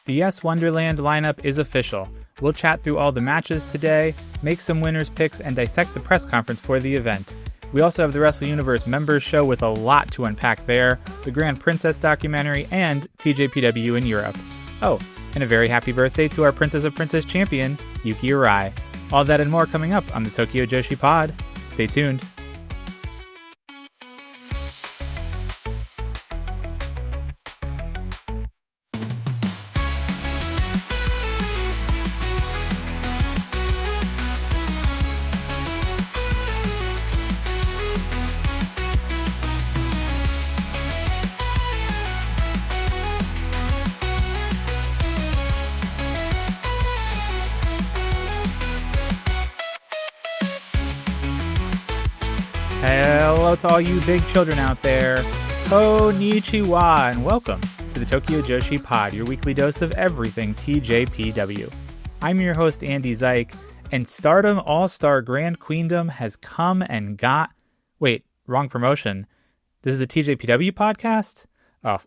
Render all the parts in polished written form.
The Yes Wonderland lineup is official. We'll chat through all the matches today, make some winners picks, and dissect the press conference for the event. We also have the Wrestle Universe Members show with a lot to unpack there, the Grand Princess documentary, and TJPW in Europe. Oh, and a very happy birthday to our Princess of Princess champion, Yuki Arai. All that and more coming up on the Tokyo Joshi Pod. Stay tuned. Hello to all you big children out there. Konnichiwa, and welcome to the Tokyo Joshi Pod, your weekly dose of everything TJPW. I'm your host, Andy Zyke, and Stardom All-Star Grand Queendom has come and got... Wait, wrong promotion. This is a TJPW podcast? Oh,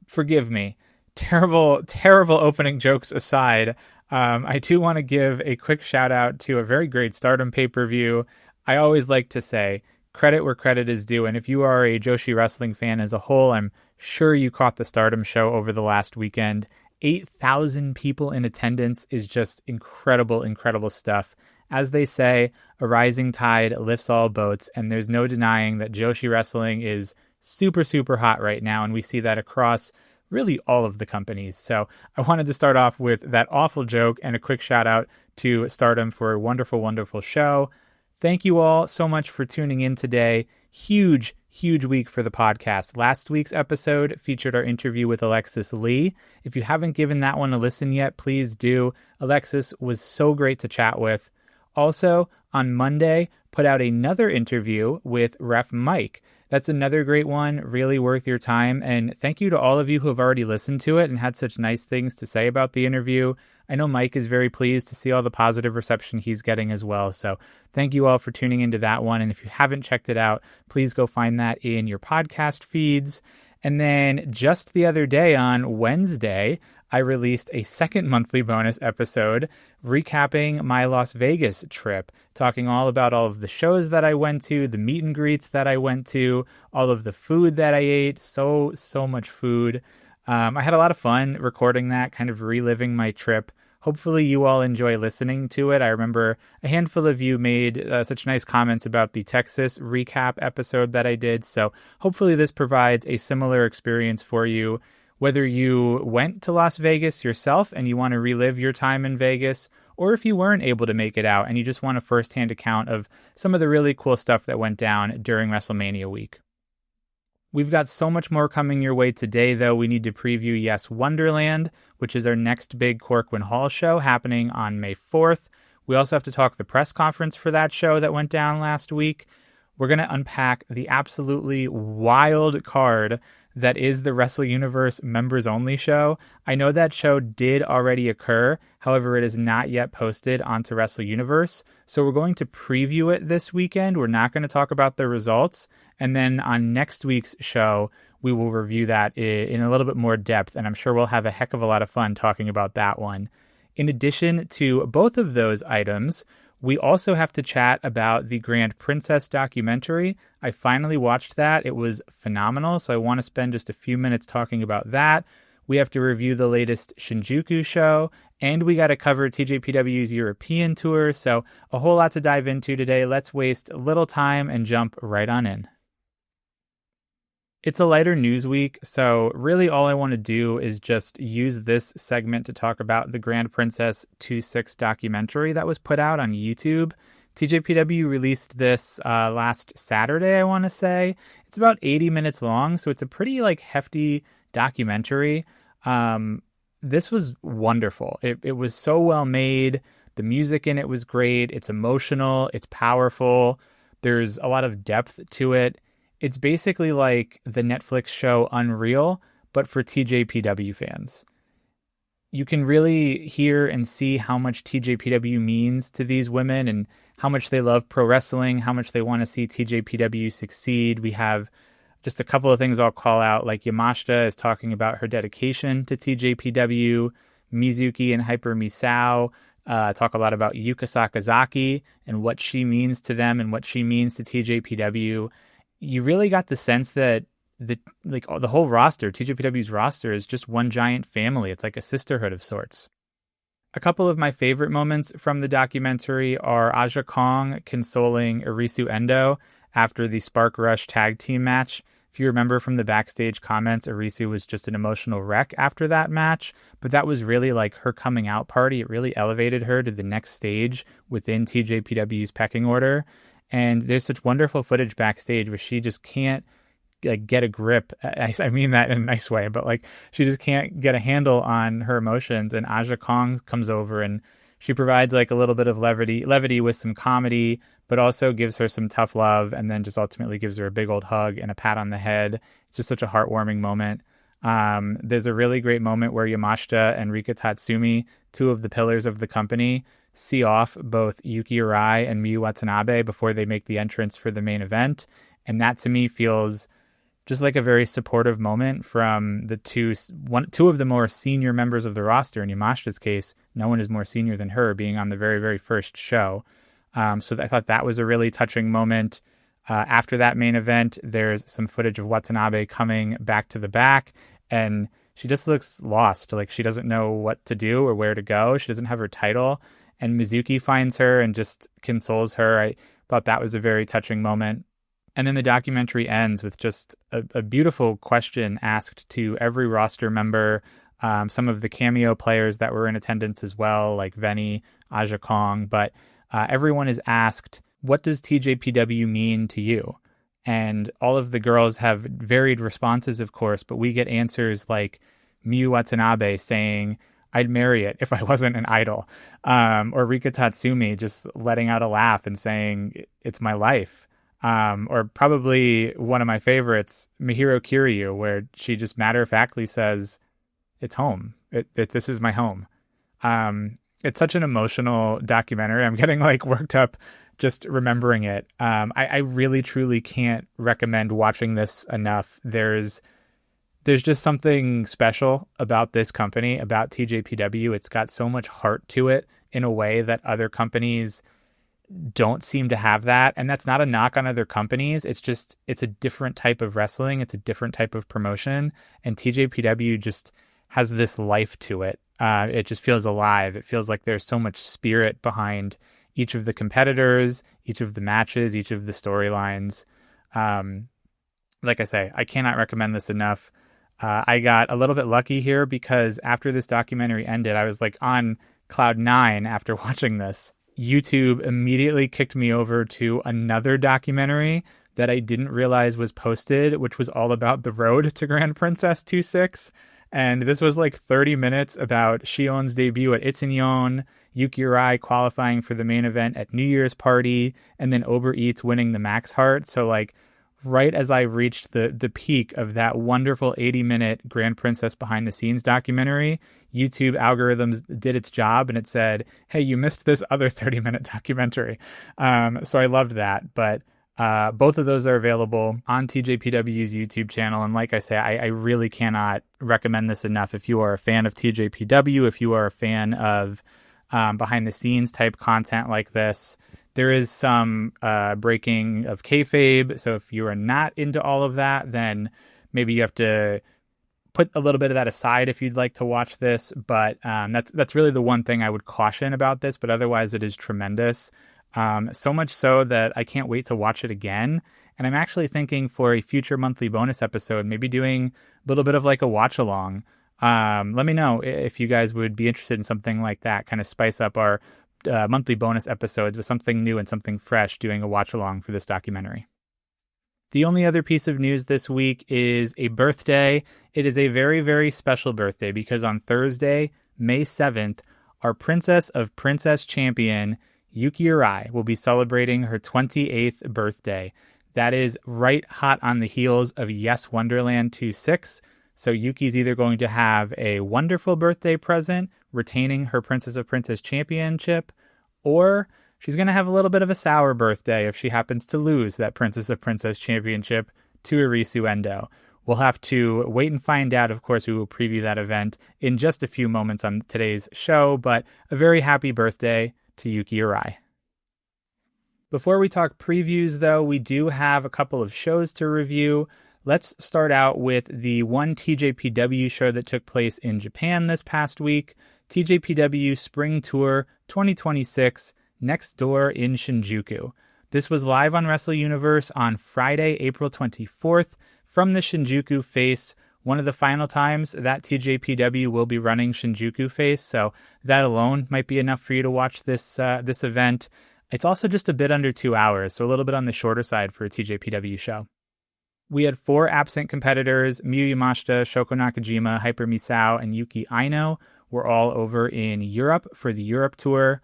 forgive me. Terrible opening jokes aside, I do want to give a quick shout out to a very great Stardom pay-per-view. I always like to say, credit where credit is due, and if you are a Joshi wrestling fan as a whole, I'm sure you caught the Stardom show over the last weekend. 8,000 people in attendance is just incredible stuff. As they say, a rising tide lifts all boats, and there's no denying that Joshi wrestling is super hot right now, and we see that across really all of the companies. So I wanted to start off with that awful joke and a quick shout out to Stardom for a wonderful show. Thank you all so much for tuning in today. Huge week for the podcast. Last week's episode featured our interview with Alexis Lee. If you haven't given that one a listen yet, please do. Alexis was so great to chat with. Also, on Monday, put out another interview with Ref Mike. That's another great one, really worth your time. And thank you to all of you who have already listened to it and had such nice things to say about the interview. I know Mike is very pleased to see all the positive reception he's getting as well. So thank you all for tuning into that one. And if you haven't checked it out, please go find that in your podcast feeds. And then just the other day on Wednesday, I released a second monthly bonus episode recapping my Las Vegas trip, talking all about all of the shows that I went to, the meet and greets that I went to, all of the food that I ate, so much food. I had a lot of fun recording that, kind of reliving my trip. Hopefully you all enjoy listening to it. I remember a handful of you made such nice comments about the Texas recap episode that I did, so hopefully this provides a similar experience for you. Whether you went to Las Vegas yourself and you want to relive your time in Vegas, or if you weren't able to make it out and you just want a firsthand account of some of the really cool stuff that went down during WrestleMania week. We've got so much more coming your way today, though. We need to preview Yes Wonderland, which is our next big Korakuen Hall show happening on May 4th. We also have to talk the press conference for that show that went down last week. We're going to unpack the absolutely wild card that is the Wrestle Universe Members Only show. I know that show did already occur, however, it is not yet posted onto Wrestle Universe, so we're going to preview it this weekend. We're not going to talk about the results, and then on next week's show, we will review that in a little bit more depth, and I'm sure we'll have a heck of a lot of fun talking about that one. In addition to both of those items, we also have to chat about the Grand Princess documentary. I finally watched that. It was phenomenal, so I want to spend just a few minutes talking about that. We have to review the latest Shinjuku show, and we got to cover TJPW's European tour, so a whole lot to dive into today. Let's waste little time and jump right on in. It's a lighter news week, so really all I want to do is just use this segment to talk about the Grand Princess 2/6 documentary that was put out on YouTube. TJPW released this last Saturday, I want to say. It's about 80 minutes long, so it's a pretty hefty documentary. This was wonderful. It was so well made. The music in it was great. It's emotional. It's powerful. There's a lot of depth to it. It's basically like the Netflix show Unreal, but for TJPW fans. You can really hear and see how much TJPW means to these women and how much they love pro wrestling, how much they want to see TJPW succeed. We have Just a couple of things I'll call out, like Yamashita is talking about her dedication to TJPW. Mizuki and Hyper Misao talk a lot about Yuka Sakazaki and what she means to them and what she means to TJPW. You really got the sense that the whole roster, TJPW's roster, is just one giant family. It's like a sisterhood of sorts. A couple of my favorite moments from the documentary are Aja Kong consoling Arisu Endo after the Spark Rush tag team match. If you remember from the backstage comments, Arisu was just an emotional wreck after that match, but that was really like her coming out party. It really elevated her to the next stage within TJPW's pecking order. And there's such wonderful footage backstage where she just can't like get a grip. I mean that in a nice way, but like she just can't get a handle on her emotions. And Aja Kong comes over and she provides like a little bit of levity with some comedy, but also gives her some tough love, and then just ultimately gives her a big old hug and a pat on the head. It's just such a heartwarming moment. There's a really great moment where Yamashita and Rika Tatsumi, two of the pillars of the company, see off both Yuki Arai and Miyu Watanabe before they make the entrance for the main event. And that to me feels just like a very supportive moment from the two of the more senior members of the roster. In Yamashita's case, no one is more senior than her, being on the very, very first show. So I thought that was a really touching moment. After that main event, there's some footage of Watanabe coming back to the back, and she just looks lost. Like she doesn't know what to do or where to go. She doesn't have her title, and Mizuki finds her and just consoles her. I thought that was a very touching moment. And then the documentary ends with just a beautiful question asked to every roster member, some of the cameo players that were in attendance as well, like Veni, Aja Kong, but everyone is asked, what does TJPW mean to you? And all of the girls have varied responses, of course, but we get answers like Miyu Watanabe saying, I'd marry it if I wasn't an idol. Or Rika Tatsumi just letting out a laugh and saying, it's my life. Or probably one of my favorites, Mihiro Kiryu, where she just matter-of-factly says, it's home. This is my home. It's such an emotional documentary. I'm getting like worked up just remembering it. I really, truly can't recommend watching this enough. There's just something special about this company, about TJPW. It's got so much heart to it in a way that other companies don't seem to have that. And that's not a knock on other companies. It's a different type of wrestling. It's a different type of promotion. And TJPW just has this life to it. It just feels alive. It feels like there's so much spirit behind each of the competitors, each of the matches, each of the storylines. Like I say, I cannot recommend this enough. I got a little bit lucky here because after this documentary ended, I was like on cloud 9 after watching this. YouTube immediately kicked me over to another documentary that I didn't realize was posted, which was all about the road to Grand Princess 2-6. And this was like 30 minutes about Shion's debut at Itzunion, Yuki Arai qualifying for the main event at New Year's Party, and then Uber Eats winning the Max Heart. So like right as I reached the peak of that wonderful 80-minute Grand Princess behind the scenes documentary, YouTube algorithms did its job and it said, hey, you missed this other 30-minute documentary. So I loved that. But both of those are available on TJPW's YouTube channel. And like I say, I really cannot recommend this enough. If you are a fan of TJPW, if you are a fan of behind the scenes type content like this, there is some breaking of kayfabe. So if you are not into all of that, then maybe you have to put a little bit of that aside if you'd like to watch this. But that's really the one thing I would caution about this. But otherwise, it is tremendous. So much so that I can't wait to watch it again. And I'm actually thinking for a future monthly bonus episode, maybe doing a little bit of like a watch along. Let me know if you guys would be interested in something like that, kind of spice up our monthly bonus episodes with something new and something fresh, doing a watch along for this documentary. The only other piece of news this week is a birthday. It is a very, very special birthday because on Thursday, May 7th, our Princess of Princess Champion, Yuki Arai, will be celebrating her 28th birthday. That is right hot on the heels of Yes Wonderland 2-6. So Yuki's either going to have a wonderful birthday present, retaining her Princess of Princess Championship, or she's going to have a little bit of a sour birthday if she happens to lose that Princess of Princess Championship to Irisu Endo. We'll have to wait and find out. Of course, we will preview that event in just a few moments on today's show, but a very happy birthday to Yuki Arai. Before we talk previews, though, we do have a couple of shows to review. Let's start out with the one TJPW show that took place in Japan this past week, TJPW Spring Tour 2026, Next Door in Shinjuku. This was live on Wrestle Universe on Friday, April 24th from the ShinjukuFACE, one of the final times that TJPW will be running ShinjukuFACE, so that alone might be enough for you to watch this event. It's also just a bit under 2 hours, so a little bit on the shorter side for a TJPW show. We had 4 absent competitors. Miyu Yamashita, Shoko Nakajima, Hyper Misao, and Yuki Aino were all over in Europe for the Europe Tour.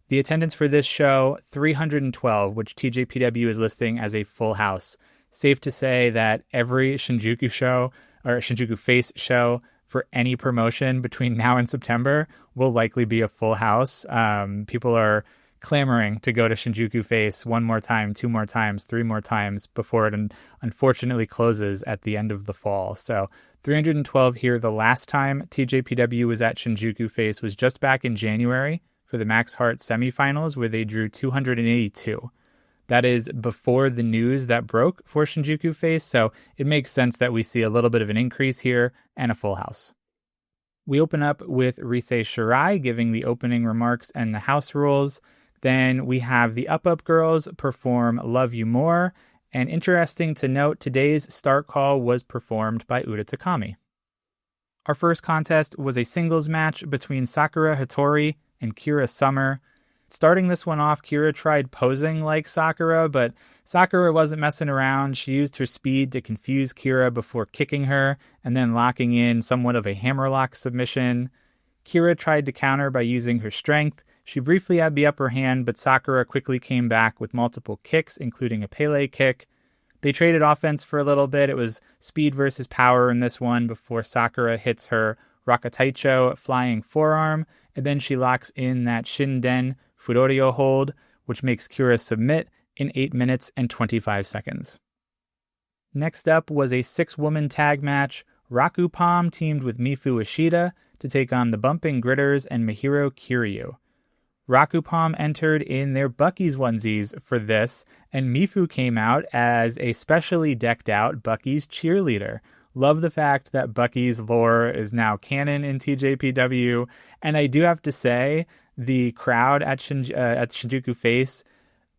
The attendance for this show, 312, which TJPW is listing as a full house. Safe to say that every Shinjuku show, or ShinjukuFACE show, for any promotion between now and September will likely be a full house. People are clamoring to go to ShinjukuFACE one more time, 2 more times, 3 more times before it unfortunately closes at the end of the fall. So 312 here. The last time TJPW was at ShinjukuFACE was just back in January for the Max Heart semifinals, where they drew 282. That is before the news that broke for ShinjukuFACE, so it makes sense that we see a little bit of an increase here and a full house. We open up with Rise Shirai giving the opening remarks and the house rules. Then we have the Up girls perform Love You More. And interesting to note, today's start call was performed by Uda Takami. Our first contest was a singles match between Sakura Hattori and Kira Summer. Starting this one off, Kira tried posing like Sakura, but Sakura wasn't messing around. She used her speed to confuse Kira before kicking her and then locking in somewhat of a hammerlock submission. Kira tried to counter by using her strength. She briefly had the upper hand, but Sakura quickly came back with multiple kicks, including a Pele kick. They traded offense for a little bit. It was speed versus power in this one before Sakura hits her Rakataicho flying forearm, and then she locks in that Shinden Fudorio hold, which makes Kira submit in 8 minutes and 25 seconds. Next up was a 6-woman tag match. Raku Palm teamed with Mifu Ishida to take on the Bumping Gritters and Mihiro Kiryu. Raku Palm entered in their Bucky's onesies for this, and Mifu came out as a specially decked out Bucky's cheerleader. Love the fact that Bucky's lore is now canon in TJPW, and I do have to say, the crowd at ShinjukuFACE,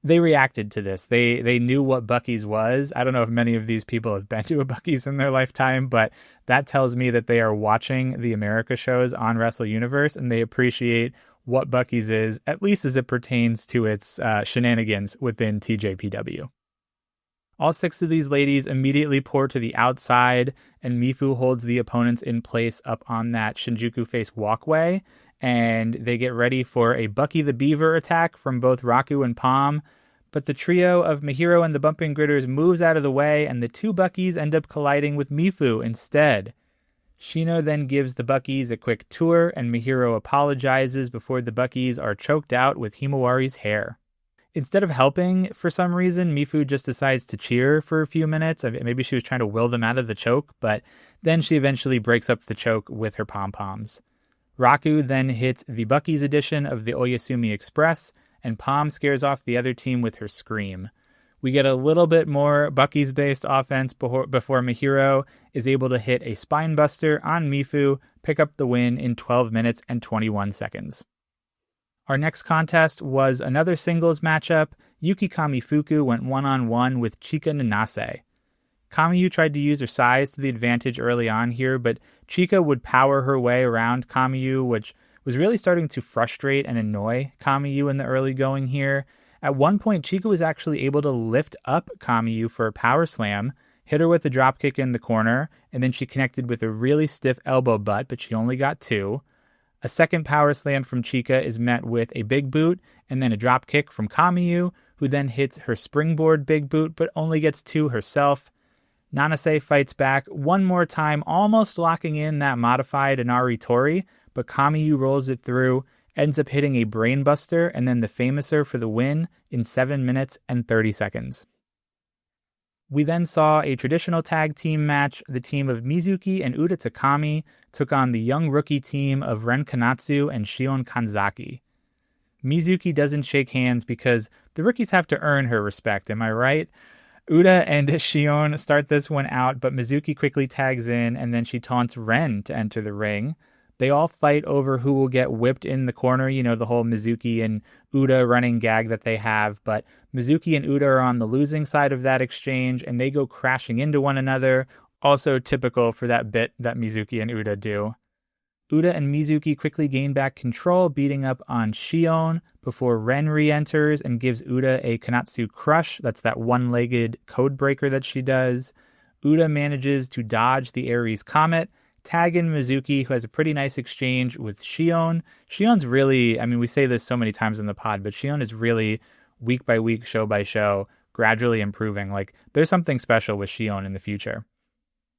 they reacted to this. They knew what Bucky's was. I don't know if many of these people have been to a Bucky's in their lifetime, but that tells me that they are watching the America shows on Wrestle Universe, and they appreciate what Bucky's is, at least as it pertains to its shenanigans within TJPW. All 6 of these ladies immediately pour to the outside, and Mifu holds the opponents in place up on that ShinjukuFACE walkway, and they get ready for a Bucky the Beaver attack from both Raku and Palm, but the trio of Mihiro and the Bumping Gritters moves out of the way, and the 2 Buckys end up colliding with Mifu instead. Shino then gives the Buckies a quick tour, and Mihiro apologizes before the Buckies are choked out with Himawari's hair. Instead of helping, for some reason, Mifu just decides to cheer for a few minutes. Maybe she was trying to will them out of the choke, but then she eventually breaks up the choke with her pom-poms. Raku then hits the Buckies edition of the Oyasumi Express, and Palm scares off the other team with her scream. We get a little bit more Bucky's-based offense before Mihiro is able to hit a spinebuster on Mifu, pick up the win in 12 minutes and 21 seconds. Our next contest was another singles matchup. Yuki Kamifuku went one-on-one with Chika Nanase. Kamiyu tried to use her size to the advantage early on here, but Chika would power her way around Kamiyu, which was really starting to frustrate and annoy Kamiyu in the early going here. At one point, Chika was actually able to lift up Kamiyu for a power slam, hit her with a dropkick in the corner, and then she connected with a really stiff elbow butt, but she only got 2. A second power slam from Chika is met with a big boot, and then a dropkick from Kamiyu, who then hits her springboard big boot, but only gets 2 herself. Nanase fights back one more time, almost locking in that modified Inari Tori, but Kamiyu rolls it through, ends up hitting a brainbuster and then the Famouser for the win in 7 minutes and 30 seconds. We then saw a traditional tag team match. The team of Mizuki and Uda Takami took on the young rookie team of Ren Kanatsu and Shion Kanzaki. Mizuki doesn't shake hands because the rookies have to earn her respect, am I right? Uda and Shion start this one out, but Mizuki quickly tags in, and then she taunts Ren to enter the ring. They all fight over who will get whipped in the corner, the whole Mizuki and Uda running gag that they have, but Mizuki and Uda are on the losing side of that exchange, and they go crashing into one another, also typical for that bit that Mizuki and Uda do. Uda and Mizuki quickly gain back control, beating up on Shion before Ren re-enters and gives Uda a Kanatsu Crush. That's that one-legged code breaker that she does. Uda manages to dodge the Ares Comet, tag in Mizuki, who has a pretty nice exchange with Shion. Shion's really, we say this so many times in the pod, but Shion is really, week by week, show by show, gradually improving. There's something special with Shion in the future.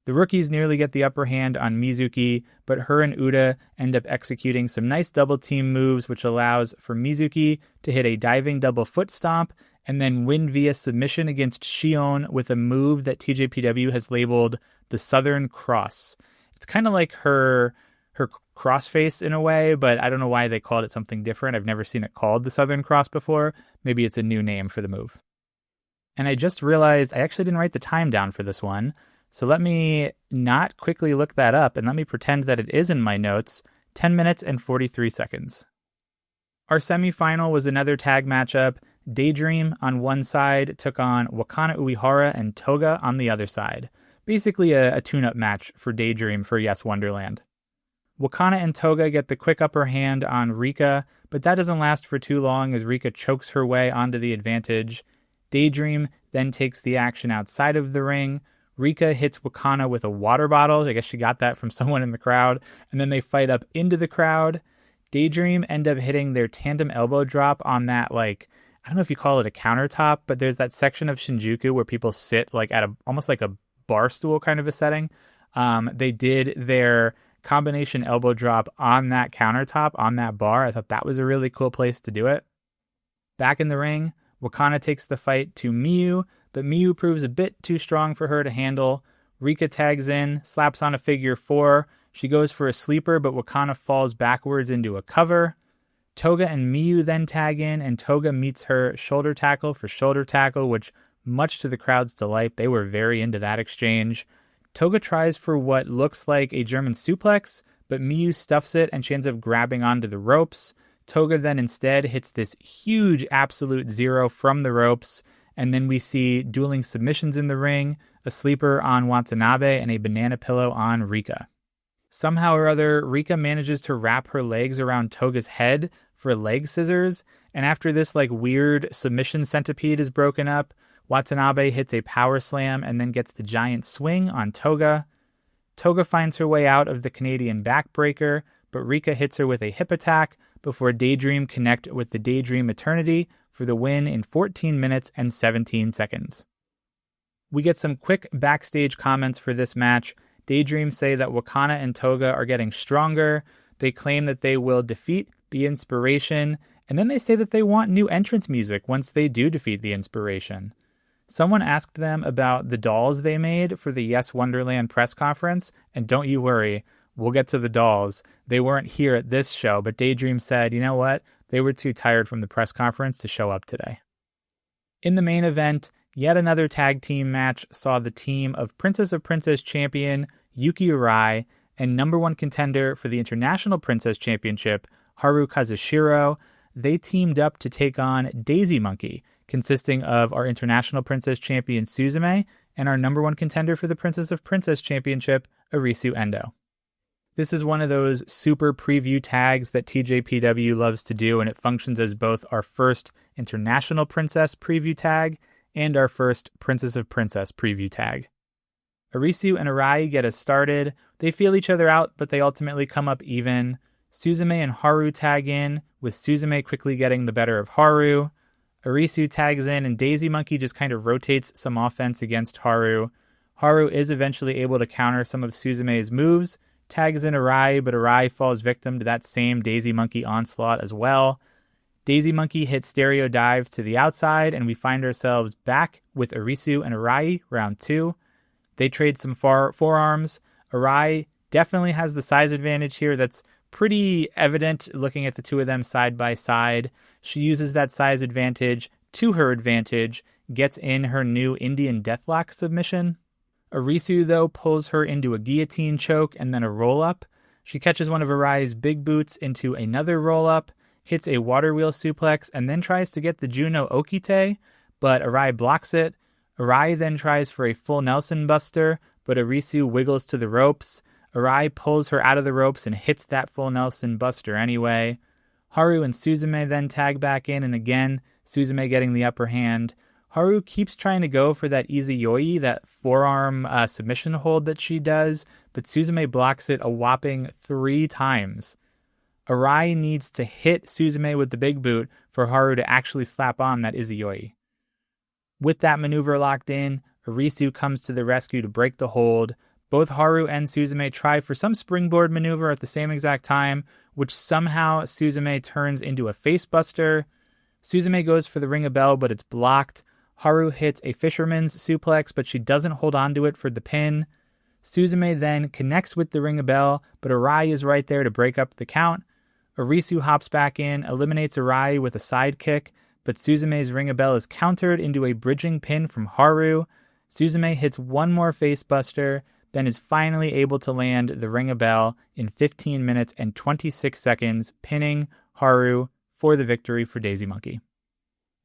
The rookies nearly get the upper hand on Mizuki, but her and Uda end up executing some nice double team moves, which allows for Mizuki to hit a diving double foot stomp and then win via submission against Shion with a move that TJPW has labeled the Southern Cross. It's kind of like her crossface in a way, but I don't know why they called it something different. I've never seen it called the Southern Cross before. Maybe it's a new name for the move. And I just realized I actually didn't write the time down for this one. So let me not quickly look that up, and let me pretend that it is in my notes, 10 minutes and 43 seconds. Our semifinal was another tag matchup. Daydream on one side took on Wakana Uehara and Toga on the other side. Basically a tune-up match for Daydream for Yes Wonderland. Wakana and Toga get the quick upper hand on Rika, but that doesn't last for too long as Rika chokes her way onto the advantage. Daydream then takes the action outside of the ring. Rika hits Wakana with a water bottle. I guess she got that from someone in the crowd. And then they fight up into the crowd. Daydream end up hitting their tandem elbow drop on that, I don't know if you call it a countertop, but there's that section of Shinjuku where people sit at almost like a bar stool kind of a setting. They did their combination elbow drop on that countertop, on that bar. I thought that was a really cool place to do it. Back in the ring, Wakana takes the fight to Miyu, but Miyu proves a bit too strong for her to handle. Rika tags in, slaps on a figure 4. She goes for a sleeper, but Wakana falls backwards into a cover. Toga and Miyu then tag in, and Toga meets her shoulder tackle for shoulder tackle, which, much to the crowd's delight, they were very into that exchange. Toga tries for what looks like a German suplex, but Miyu stuffs it and she ends up grabbing onto the ropes. Toga then instead hits this huge absolute zero from the ropes, and then we see dueling submissions in the ring, a sleeper on Watanabe, and a banana pillow on Rika. Somehow or other, Rika manages to wrap her legs around Toga's head for leg scissors, and after this weird submission centipede is broken up, Watanabe hits a power slam and then gets the giant swing on Toga. Toga finds her way out of the Canadian backbreaker, but Rika hits her with a hip attack before Daydream connect with the Daydream Eternity for the win in 14 minutes and 17 seconds. We get some quick backstage comments for this match. Daydream say that Wakana and Toga are getting stronger. They claim that they will defeat the Inspiration, and then they say that they want new entrance music once they do defeat the Inspiration. Someone asked them about the dolls they made for the Yes Wonderland press conference, and don't you worry, we'll get to the dolls. They weren't here at this show, but Daydream said, you know what? They were too tired from the press conference to show up today. In the main event, yet another tag team match saw the team of Princess champion Yuki Arai and number 1 contender for the International Princess Championship, Haru Kazushiro. They teamed up to take on Daisy Monkey, consisting of our International Princess Champion Suzume and our number 1 contender for the Princess Championship, Arisu Endo. This is one of those super preview tags that TJPW loves to do, and it functions as both our first International Princess preview tag and our first Princess preview tag. Arisu and Arai get us started. They feel each other out, but they ultimately come up even. Suzume and Haru tag in, with Suzume quickly getting the better of Haru. Arisu tags in, and Daisy Monkey just kind of rotates some offense against Haru. Haru is eventually able to counter some of Suzume's moves, tags in Arai, but Arai falls victim to that same Daisy Monkey onslaught as well. Daisy Monkey hits stereo dives to the outside, and we find ourselves back with Arisu and Arai, round 2. They trade some forearms. Arai definitely has the size advantage here. That's pretty evident looking at the two of them side by side. She uses that size advantage to her advantage, gets in her new Indian Deathlock submission. Arisu, though, pulls her into a guillotine choke and then a roll-up. She catches one of Arai's big boots into another roll-up, hits a water wheel suplex, and then tries to get the Juno Okite, but Arai blocks it. Arai then tries for a full Nelson Buster, but Arisu wiggles to the ropes. Arai pulls her out of the ropes and hits that full Nelson Buster anyway. Haru and Suzume then tag back in, and again, Suzume getting the upper hand. Haru keeps trying to go for that Izuyoi, that forearm submission hold that she does, but Suzume blocks it a whopping 3 times. Arai needs to hit Suzume with the big boot for Haru to actually slap on that Izuyoi. With that maneuver locked in, Arisu comes to the rescue to break the hold. Both Haru and Suzume try for some springboard maneuver at the same exact time, which somehow Suzume turns into a facebuster. Suzume goes for the ring a bell, but it's blocked. Haru hits a fisherman's suplex, but she doesn't hold on to it for the pin. Suzume then connects with the ring a bell, but Arai is right there to break up the count. Arisu hops back in, eliminates Arai with a side kick, but Suzume's ring a bell is countered into a bridging pin from Haru. Suzume hits one more facebuster, then is finally able to land the ring a bell in 15 minutes and 26 seconds, pinning Haru for the victory for Daisy Monkey.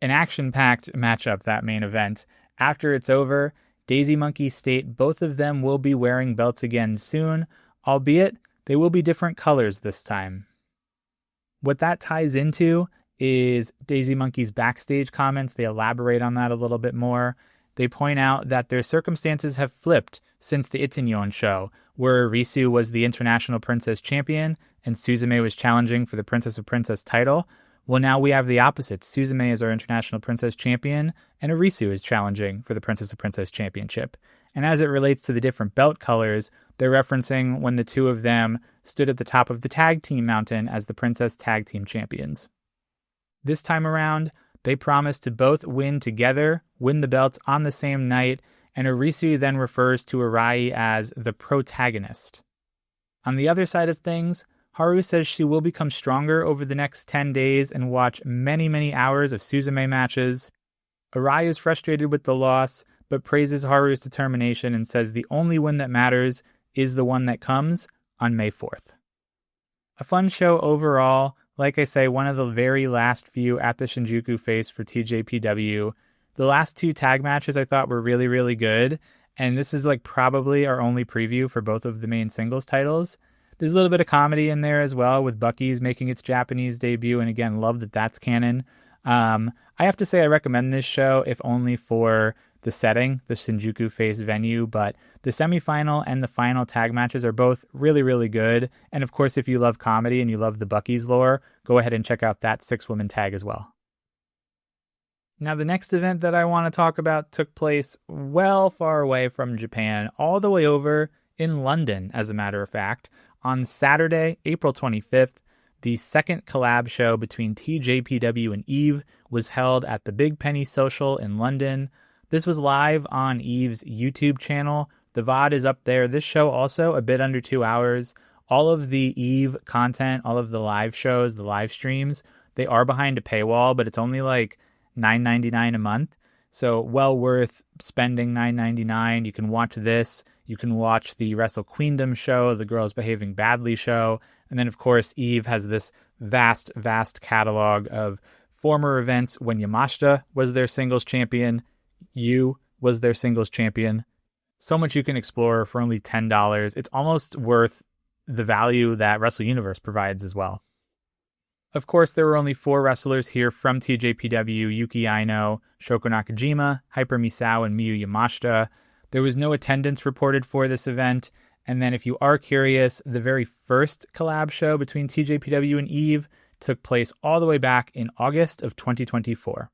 An action-packed matchup, that main event. After it's over, Daisy Monkey state both of them will be wearing belts again soon, albeit they will be different colors this time. What that ties into is Daisy Monkey's backstage comments. They elaborate on that a little bit more. They point out that their circumstances have flipped since the Itinyon show, where Risu was the International Princess Champion and Suzume was challenging for the Princess of Princess title. Well, now we have the opposite. Suzume is our International Princess Champion, and Arisu is challenging for the Princess of Princess Championship. And as it relates to the different belt colors, they're referencing when the two of them stood at the top of the tag team mountain as the Princess Tag Team Champions. This time around, they promise to both win together, win the belts on the same night, and Arisu then refers to Arai as the protagonist. On the other side of things, Haru says she will become stronger over the next 10 days and watch many, many hours of Suzume matches. Arai is frustrated with the loss, but praises Haru's determination and says the only win that matters is the one that comes on May 4th. A fun show overall. Like I say, one of the very last few at the ShinjukuFACE for TJPW. The last 2 tag matches I thought were really, really good, and this is like probably our only preview for both of the main singles titles. There's a little bit of comedy in there as well, with Bucky's making its Japanese debut, and again, love that that's canon. I have to say I recommend this show, if only for the setting, the ShinjukuFACE venue, but the semifinal and the final tag matches are both really, really good. And of course, if you love comedy and you love the Bucky's lore, go ahead and check out that 6-woman tag as well. Now, the next event that I want to talk about took place well far away from Japan, all the way over in London, as a matter of fact. On Saturday, April 25th, the second collab show between TJPW and EVE was held at the Big Penny Social in London. This was live on EVE's YouTube channel. The VOD is up there. This show also a bit under 2 hours. All of the EVE content, all of the live shows, the live streams, they are behind a paywall, but it's only like $9.99 a month. So well worth spending $9.99. You can watch this. You can watch the Wrestle Queendom show, the Girls Behaving Badly show. And then, of course, EVE has this vast, vast catalog of former events when Yamashita was their singles champion, Yu was their singles champion. So much you can explore for only $10. It's almost worth the value that Wrestle Universe provides as well. Of course, there were only 4 wrestlers here from TJPW: Yuki Aino, Shoko Nakajima, Hyper Misao, and Miyu Yamashita. There was no attendance reported for this event. And then if you are curious, the very first collab show between TJPW and EVE took place all the way back in August of 2024.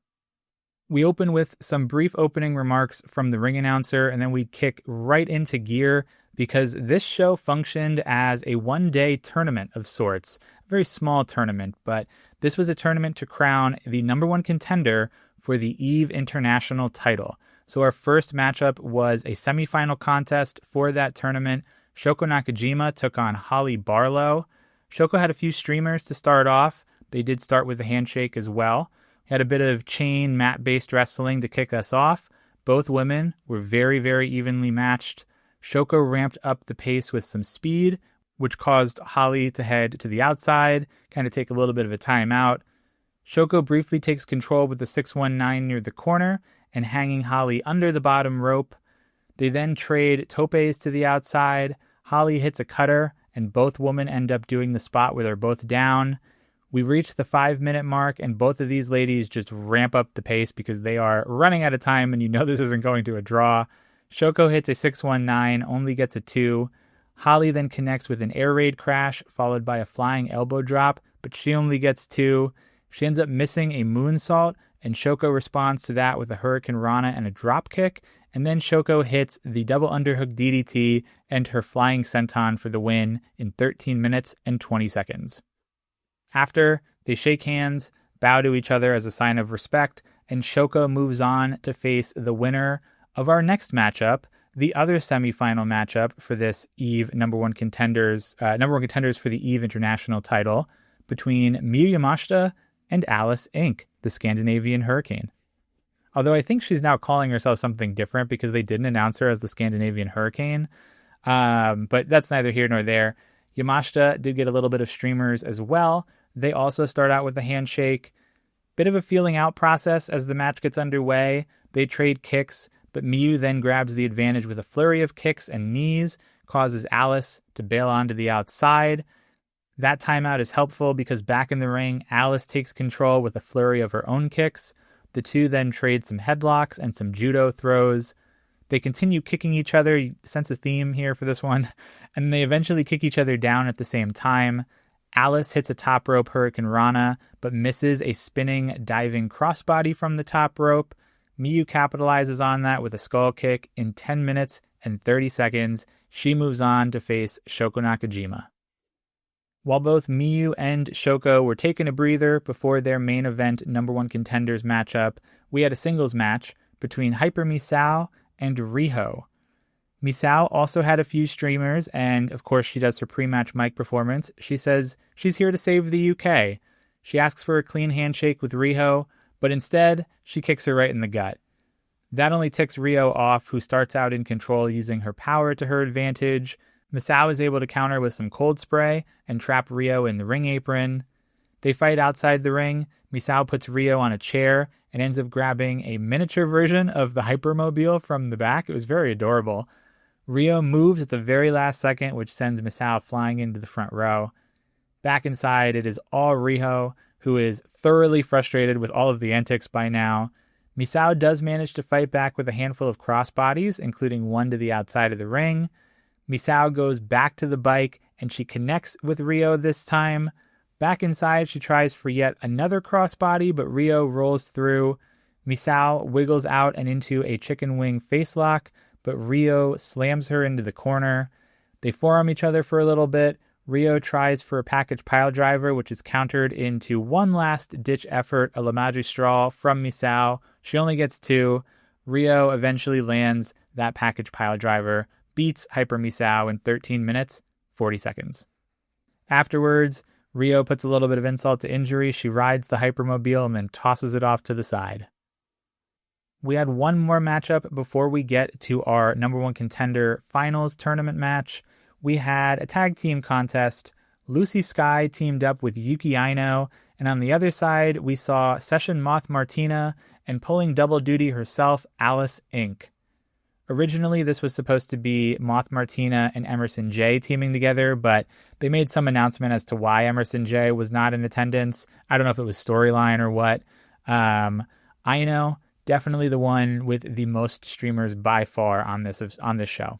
We open with some brief opening remarks from the ring announcer, and then we kick right into gear because this show functioned as a one-day tournament of sorts. A very small tournament, but this was a tournament to crown the number one contender for the EVE International title. So our first matchup was a semifinal contest for that tournament. Shoko Nakajima took on Holly Barlow. Shoko had a few streamers to start off. They did start with a handshake as well. We had a bit of chain mat-based wrestling to kick us off. Both women were very, very evenly matched. Shoko ramped up the pace with some speed, which caused Holly to head to the outside, kind of take a little bit of a timeout. Shoko briefly takes control with the 619 near the corner and hanging Holly under the bottom rope. They then trade topes to the outside. Holly hits a cutter, and both women end up doing the spot where they're both down. We reach the 5-minute mark, and both of these ladies just ramp up the pace because they are running out of time, and you know this isn't going to a draw. Shoko hits a 619, only gets a 2. Holly then connects with an air raid crash, followed by a flying elbow drop, but she only gets 2. She ends up missing a moonsault, and Shoko responds to that with a Hurricane Rana and a drop kick, and then Shoko hits the double underhook DDT and her flying senton for the win in 13 minutes and 20 seconds. After, they shake hands, bow to each other as a sign of respect, and Shoko moves on to face the winner of our next matchup, the other semifinal matchup for this EVE number one contenders for the EVE International title between Miyu Yamashita and Alice Inc., the Scandinavian Hurricane. Although I think she's now calling herself something different because they didn't announce her as the Scandinavian Hurricane. But that's neither here nor there. Yamashita did get a little bit of streamers as well. They also start out with a handshake. Bit of a feeling out process as the match gets underway. They trade kicks, but Miyu then grabs the advantage with a flurry of kicks and knees, causes Alice to bail onto the outside. That timeout is helpful because back in the ring, Alice takes control with a flurry of her own kicks. The two then trade some headlocks and some judo throws. They continue kicking each other. You sense a theme here for this one. And they eventually kick each other down at the same time. Alice hits a top rope Hurricane Rana, but misses a spinning, diving crossbody from the top rope. Miyu capitalizes on that with a skull kick. In 10 minutes and 30 seconds, she moves on to face Shoko Nakajima. While both Miyu and Shoko were taking a breather before their main event number one contenders matchup, we had a singles match between Hyper Misao and Riho. Misao also had a few streamers, and of course she does her pre-match mic performance. She says she's here to save the UK. She asks for a clean handshake with Riho, but instead she kicks her right in the gut. That only ticks Riho off, who starts out in control using her power to her advantage. Misao is able to counter with some cold spray and trap Riho in the ring apron. They fight outside the ring. Misao puts Riho on a chair and ends up grabbing a miniature version of the Hypermobile from the back. It was very adorable. Riho moves at the very last second, which sends Misao flying into the front row. Back inside, it is all Riho, who is thoroughly frustrated with all of the antics by now. Misao does manage to fight back with a handful of crossbodies, including one to the outside of the ring. Misao goes back to the bike, and she connects with Riho this time. Back inside, she tries for yet another crossbody, but Riho rolls through. Misao wiggles out and into a chicken wing facelock, but Riho slams her into the corner. They forearm each other for a little bit. Riho tries for a package pile driver, which is countered into one last ditch effort, a La Magistral from Misao. She only gets 2. Riho eventually lands that package pile driver, beats Hyper Misao in 13 minutes, 40 seconds. Afterwards, Riho puts a little bit of insult to injury. She rides the Hypermobile and then tosses it off to the side. We had one more matchup before we get to our number one contender finals tournament match. We had a tag team contest. Lucy Sky teamed up with Yuki Aino, and on the other side, we saw Session Moth Martina and pulling double duty herself, Alice Inc. Originally, this was supposed to be Moth Martina and Emerson J teaming together, but they made some announcement as to why Emerson J was not in attendance. I don't know if it was storyline or what. Aino, definitely the one with the most streamers by far on this show.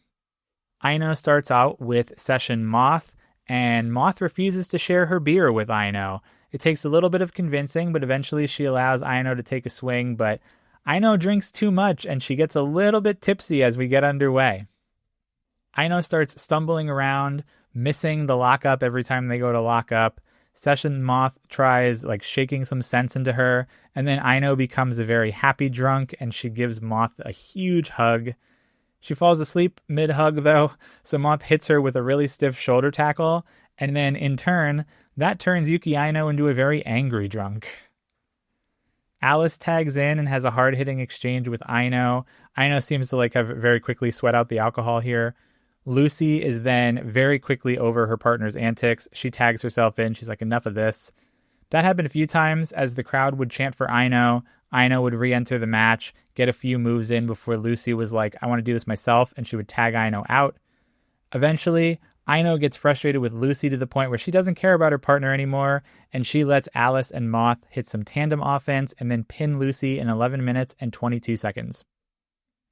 Aino starts out with Session Moth, and Moth refuses to share her beer with Aino. It takes a little bit of convincing, but eventually she allows Aino to take a swing, but Aino drinks too much and she gets a little bit tipsy as we get underway. Aino starts stumbling around, missing the lockup every time they go to lock up. Session Moth tries shaking some sense into her, and then Aino becomes a very happy drunk and she gives Moth a huge hug. She falls asleep mid-hug though, so Moth hits her with a really stiff shoulder tackle, and then in turn, that turns Yuki Aino into a very angry drunk. Alice tags in and has a hard-hitting exchange with Aino. Aino seems to have very quickly sweat out the alcohol here. Lucy is then very quickly over her partner's antics. She tags herself in. She's like, enough of this. That happened a few times as the crowd would chant for Aino. Aino would re-enter the match, get a few moves in before Lucy was like, I want to do this myself, and she would tag Aino out. Eventually, Aino gets frustrated with Lucy to the point where she doesn't care about her partner anymore, and she lets Alice and Moth hit some tandem offense and then pin Lucy in 11 minutes and 22 seconds.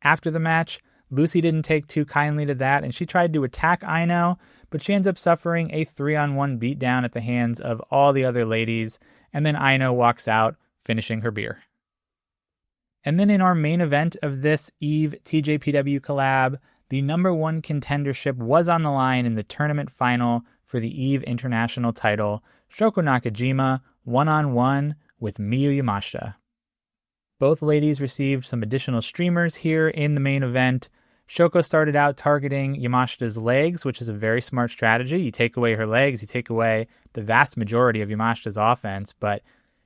After the match, Lucy didn't take too kindly to that, and she tried to attack Aino, but she ends up suffering a 3-on-1 beatdown at the hands of all the other ladies, and then Aino walks out, finishing her beer. And then in our main event of this EVE TJPW collab, the number one contendership was on the line in the tournament final for the EVE International title, Shoko Nakajima one-on-one with Miyu Yamashita. Both ladies received some additional streamers here in the main event. Shoko started out targeting Yamashita's legs, which is a very smart strategy. You take away her legs, you take away the vast majority of Yamashita's offense, but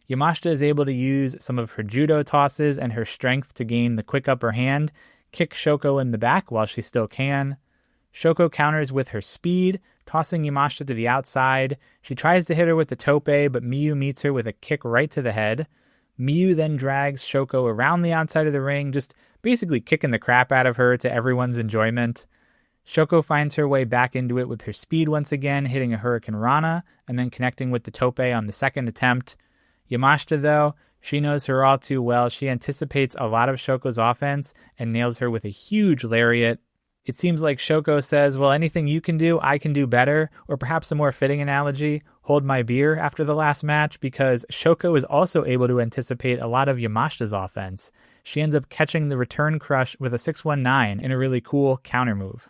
Yamashita is able to use some of her judo tosses and her strength to gain the quick upper hand, kick Shoko in the back while she still can. Shoko counters with her speed, tossing Yamashita to the outside. She tries to hit her with the tope, but Miyu meets her with a kick right to the head. Miyu then drags Shoko around the outside of the ring, just basically kicking the crap out of her to everyone's enjoyment. Shoko finds her way back into it with her speed once again, hitting a Hurricane Rana, and then connecting with the tope on the second attempt. Yamashita, though, she knows her all too well. She anticipates a lot of Shoko's offense and nails her with a huge lariat. It seems like Shoko says, well, anything you can do, I can do better, or perhaps a more fitting analogy, hold my beer after the last match, because Shoko is also able to anticipate a lot of Yamashita's offense. She ends up catching the return crush with a 619 in a really cool counter move.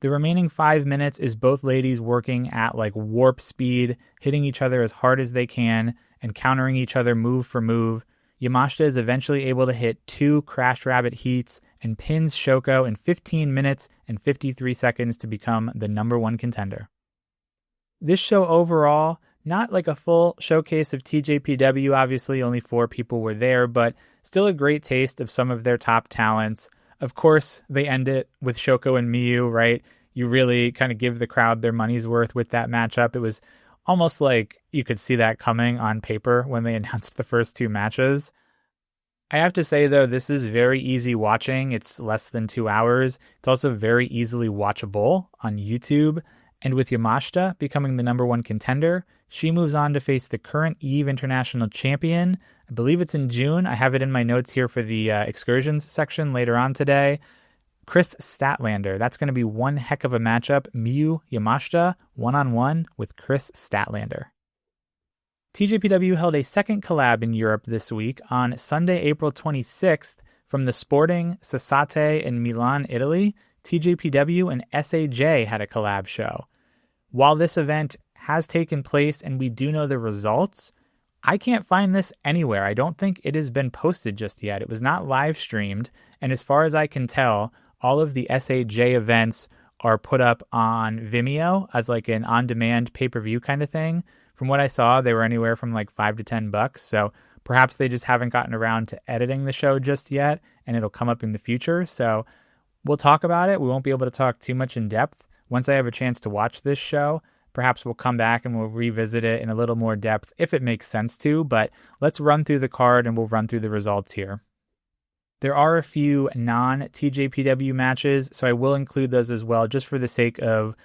The remaining 5 minutes is both ladies working at warp speed, hitting each other as hard as they can, and countering each other move for move. Yamashita is eventually able to hit 2 Crash Rabbit heats and pins Shoko in 15 minutes and 53 seconds to become the number one contender. This show overall, not a full showcase of TJPW, obviously only 4 people were there, but still a great taste of some of their top talents. Of course, they end it with Shoko and Miyu, right? You really kind of give the crowd their money's worth with that matchup. It was almost like you could see that coming on paper when they announced the first 2 matches. I have to say, though, this is very easy watching. It's less than 2 hours. It's also very easily watchable on YouTube. And with Yamashita becoming the number one contender, she moves on to face the current EVE International Champion. I believe it's in June. I have it in my notes here for the excursions section later on today. Chris Statlander. That's going to be one heck of a matchup. Miyu Yamashita one-on-one with Chris Statlander. TJPW held a second collab in Europe this week on Sunday, April 26th from the Sporting Sassate in Milan, Italy. TJPW and SAJ had a collab show. While this event has taken place and we do know the results, I can't find this anywhere. I don't think it has been posted just yet. It was not live streamed, and as far as I can tell, all of the SAJ events are put up on Vimeo as an on-demand pay-per-view kind of thing. From what I saw, they were anywhere from $5 to $10, so perhaps they just haven't gotten around to editing the show just yet, and it'll come up in the future. So we'll talk about it. We won't be able to talk too much in depth. Once I have a chance to watch this show, perhaps we'll come back and we'll revisit it in a little more depth if it makes sense to, but let's run through the card and we'll run through the results here. There are a few non-TJPW matches, so I will include those as well, just for the sake of,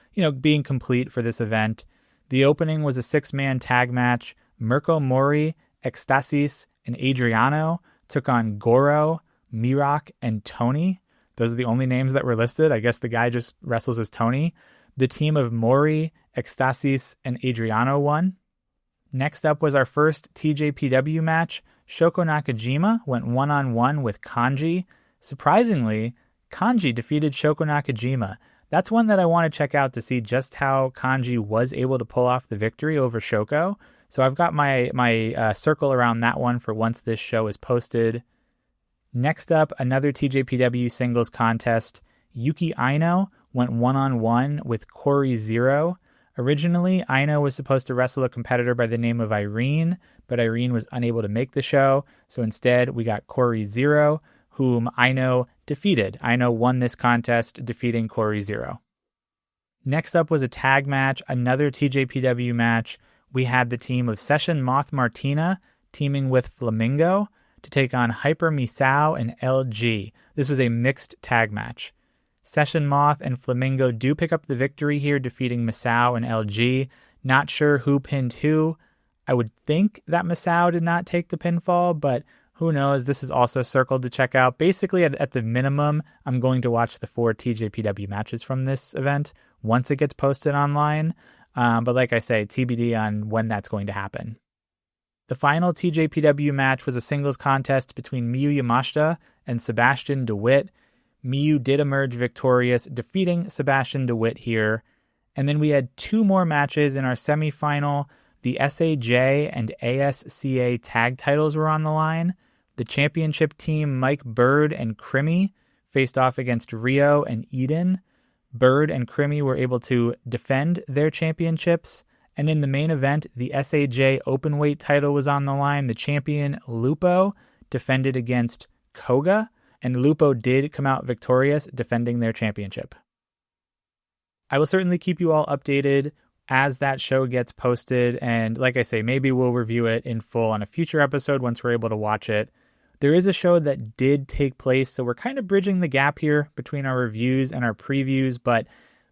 being complete for this event. The opening was a 6-man tag match. Mirko Mori, Ecstasis, and Adriano took on Goro, Mirak, and Tony. Those are the only names that were listed. I guess the guy just wrestles as Tony. The team of Mori, Ecstasis, and Adriano won. Next up was our first TJPW match. Shoko Nakajima went one-on-one with Kanji. Surprisingly, Kanji defeated Shoko Nakajima. That's one that I want to check out to see just how Kanji was able to pull off the victory over Shoko. So I've got my circle around that one for once this show is posted. Next up, another TJPW singles contest. Yuki Aino went one-on-one with Corey Zero. Originally, Aino was supposed to wrestle a competitor by the name of Irene, but Irene was unable to make the show. So instead, we got Corey Zero, whom Aino defeated. Aino won this contest, defeating Corey Zero. Next up was a tag match, another TJPW match. We had the team of Session Moth Martina teaming with Flamingo to take on Hyper Misao and LG. This was a mixed tag match. Session Moth and Flamingo do pick up the victory here, defeating Misao and LG. Not sure who pinned who. I would think that Misao did not take the pinfall, but who knows? This is also circled to check out. Basically, at the minimum, I'm going to watch the 4 TJPW matches from this event once it gets posted online. But like I say, TBD on when that's going to happen. The final TJPW match was a singles contest between Miyu Yamashita and Sebastian DeWitt. Miyu did emerge victorious, defeating Sebastian DeWitt here. And then we had 2 more matches in our semifinal. The SAJ and ASCA tag titles were on the line. The championship team, Mike Bird and Crimmy, faced off against Rio and Eden. Bird and Crimmy were able to defend their championships. And in the main event, the SAJ openweight title was on the line. The champion, Lupo, defended against Koga, and Lupo did come out victorious, defending their championship. I will certainly keep you all updated as that show gets posted, and like I say, maybe we'll review it in full on a future episode once we're able to watch it. There is a show that did take place, so we're kind of bridging the gap here between our reviews and our previews, but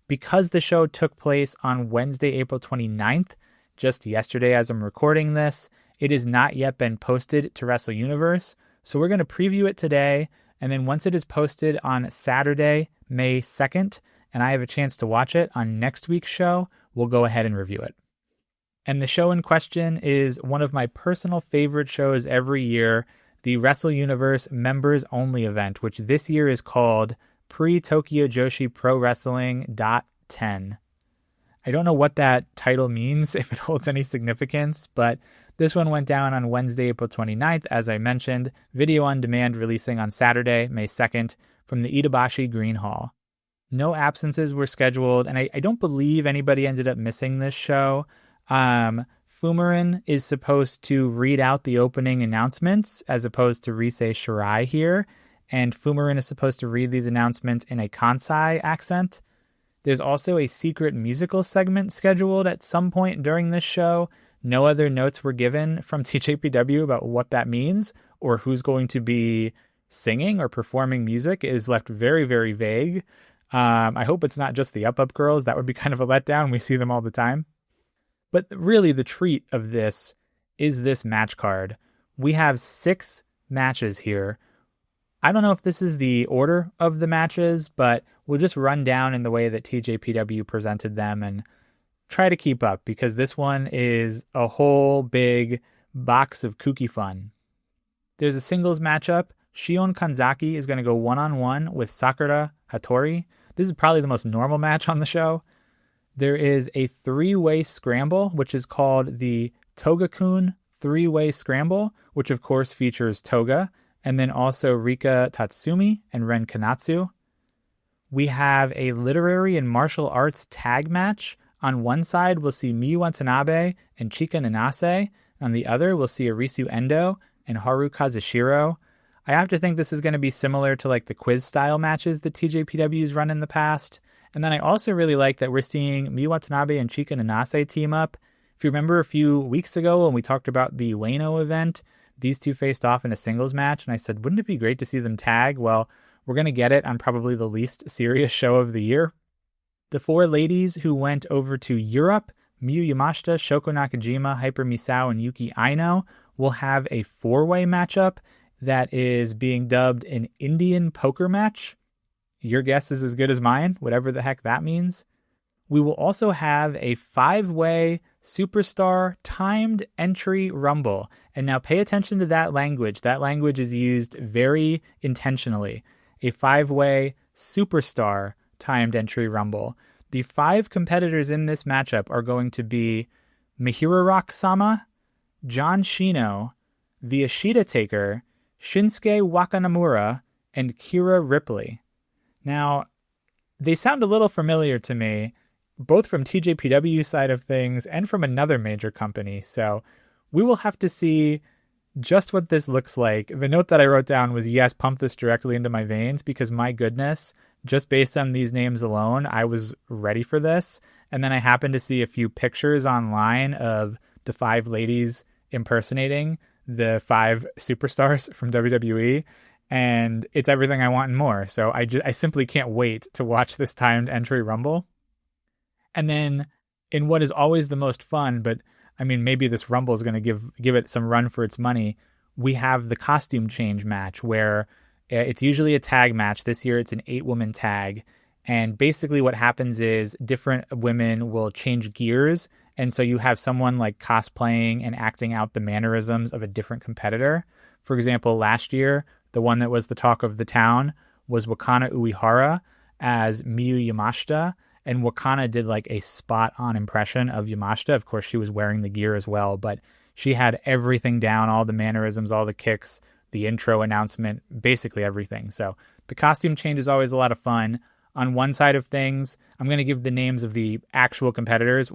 because the show took place on Wednesday, April 29th, just yesterday as I'm recording this, it has not yet been posted to Wrestle Universe, so we're going to preview it today, and then once it is posted on Saturday, May 2nd, and I have a chance to watch it on next week's show, we'll go ahead and review it. And the show in question is one of my personal favorite shows every year, the Wrestle Universe Members Only event, which this year is called Pre-Tokyo Joshi Pro Wrestling .10. I don't know what that title means, if it holds any significance, but this one went down on Wednesday, April 29th, as I mentioned, video on demand releasing on Saturday, May 2nd, from the Itabashi Green Hall. No absences were scheduled, and I don't believe anybody ended up missing this show. Fumirin is supposed to read out the opening announcements as opposed to Rise Shirai here, and Fumirin is supposed to read these announcements in a Kansai accent. There's also a secret musical segment scheduled at some point during this show. No other notes were given from TJPW about what that means or who's going to be singing or performing music. It is left very, very vague. I hope it's not just the Up Up girls. That would be kind of a letdown. We see them all the time. But really the treat of this is this match card. We have 6 matches here. I don't know if this is the order of the matches, but we'll just run down in the way that TJPW presented them and try to keep up, because this one is a whole big box of kooky fun. There's a singles matchup. Shion Kanzaki is going to go one-on-one with Sakura Hattori. This is probably the most normal match on the show. There is a 3-way scramble, which is called the Toga-kun 3-way scramble, which of course features Toga, and then also Rika Tatsumi and Ren Kanatsu. We have a literary and martial arts tag match. On one side, we'll see Miyu Watanabe and Chika Nanase. On the other, we'll see Arisu Endo and Haru Kazushiro. I have to think this is going to be similar to like the quiz-style matches that TJPW's run in the past. And then I also really like that we're seeing Miyu Watanabe and Chika Nanase team up. If you remember a few weeks ago when we talked about the Ueno event, these two faced off in a singles match, and I said, wouldn't it be great to see them tag? Well, we're going to get it on probably the least serious show of the year. The 4 ladies who went over to Europe, Miyu Yamashita, Shoko Nakajima, Hyper Misao, and Yuki Aino, will have a 4-way matchup that is being dubbed an Indian poker match. Your guess is as good as mine, whatever the heck that means. we will also have a 5-way Superstar timed entry rumble. And now pay attention to that language. That language is used very intentionally. A 5-way Superstar timed entry rumble. The 5 competitors in this matchup are going to be Mihiro Rock-sama, John Shino, the Ashita Taker, Shinsuke Wakanamura, and Kira Ripley. Now, they sound a little familiar to me, both from TJPW side of things and from another major company. So we will have to see just what this looks like. The note that I wrote down was, yes, pump this directly into my veins, because my goodness, just based on these names alone, I was ready for this. And then I happened to see a few pictures online of the 5 ladies impersonating the 5 superstars from WWE, and it's everything I want and more. So I simply can't wait to watch this timed entry rumble. And then in what is always the most fun, but I mean, maybe this rumble is going to give it some run for its money, we have the costume change match, where it's usually a tag match. This year it's an 8-woman tag. And basically what happens is different women will change gears. And so you have someone like cosplaying and acting out the mannerisms of a different competitor. For example, last year, the one that was the talk of the town was Wakana Uehara as Miyu Yamashita. And Wakana did like a spot-on impression of Yamashita. Of course, she was wearing the gear as well, but she had everything down, all the mannerisms, all the kicks, the intro announcement, basically everything. So the costume change is always a lot of fun. On one side of things, I'm going to give the names of the actual competitors.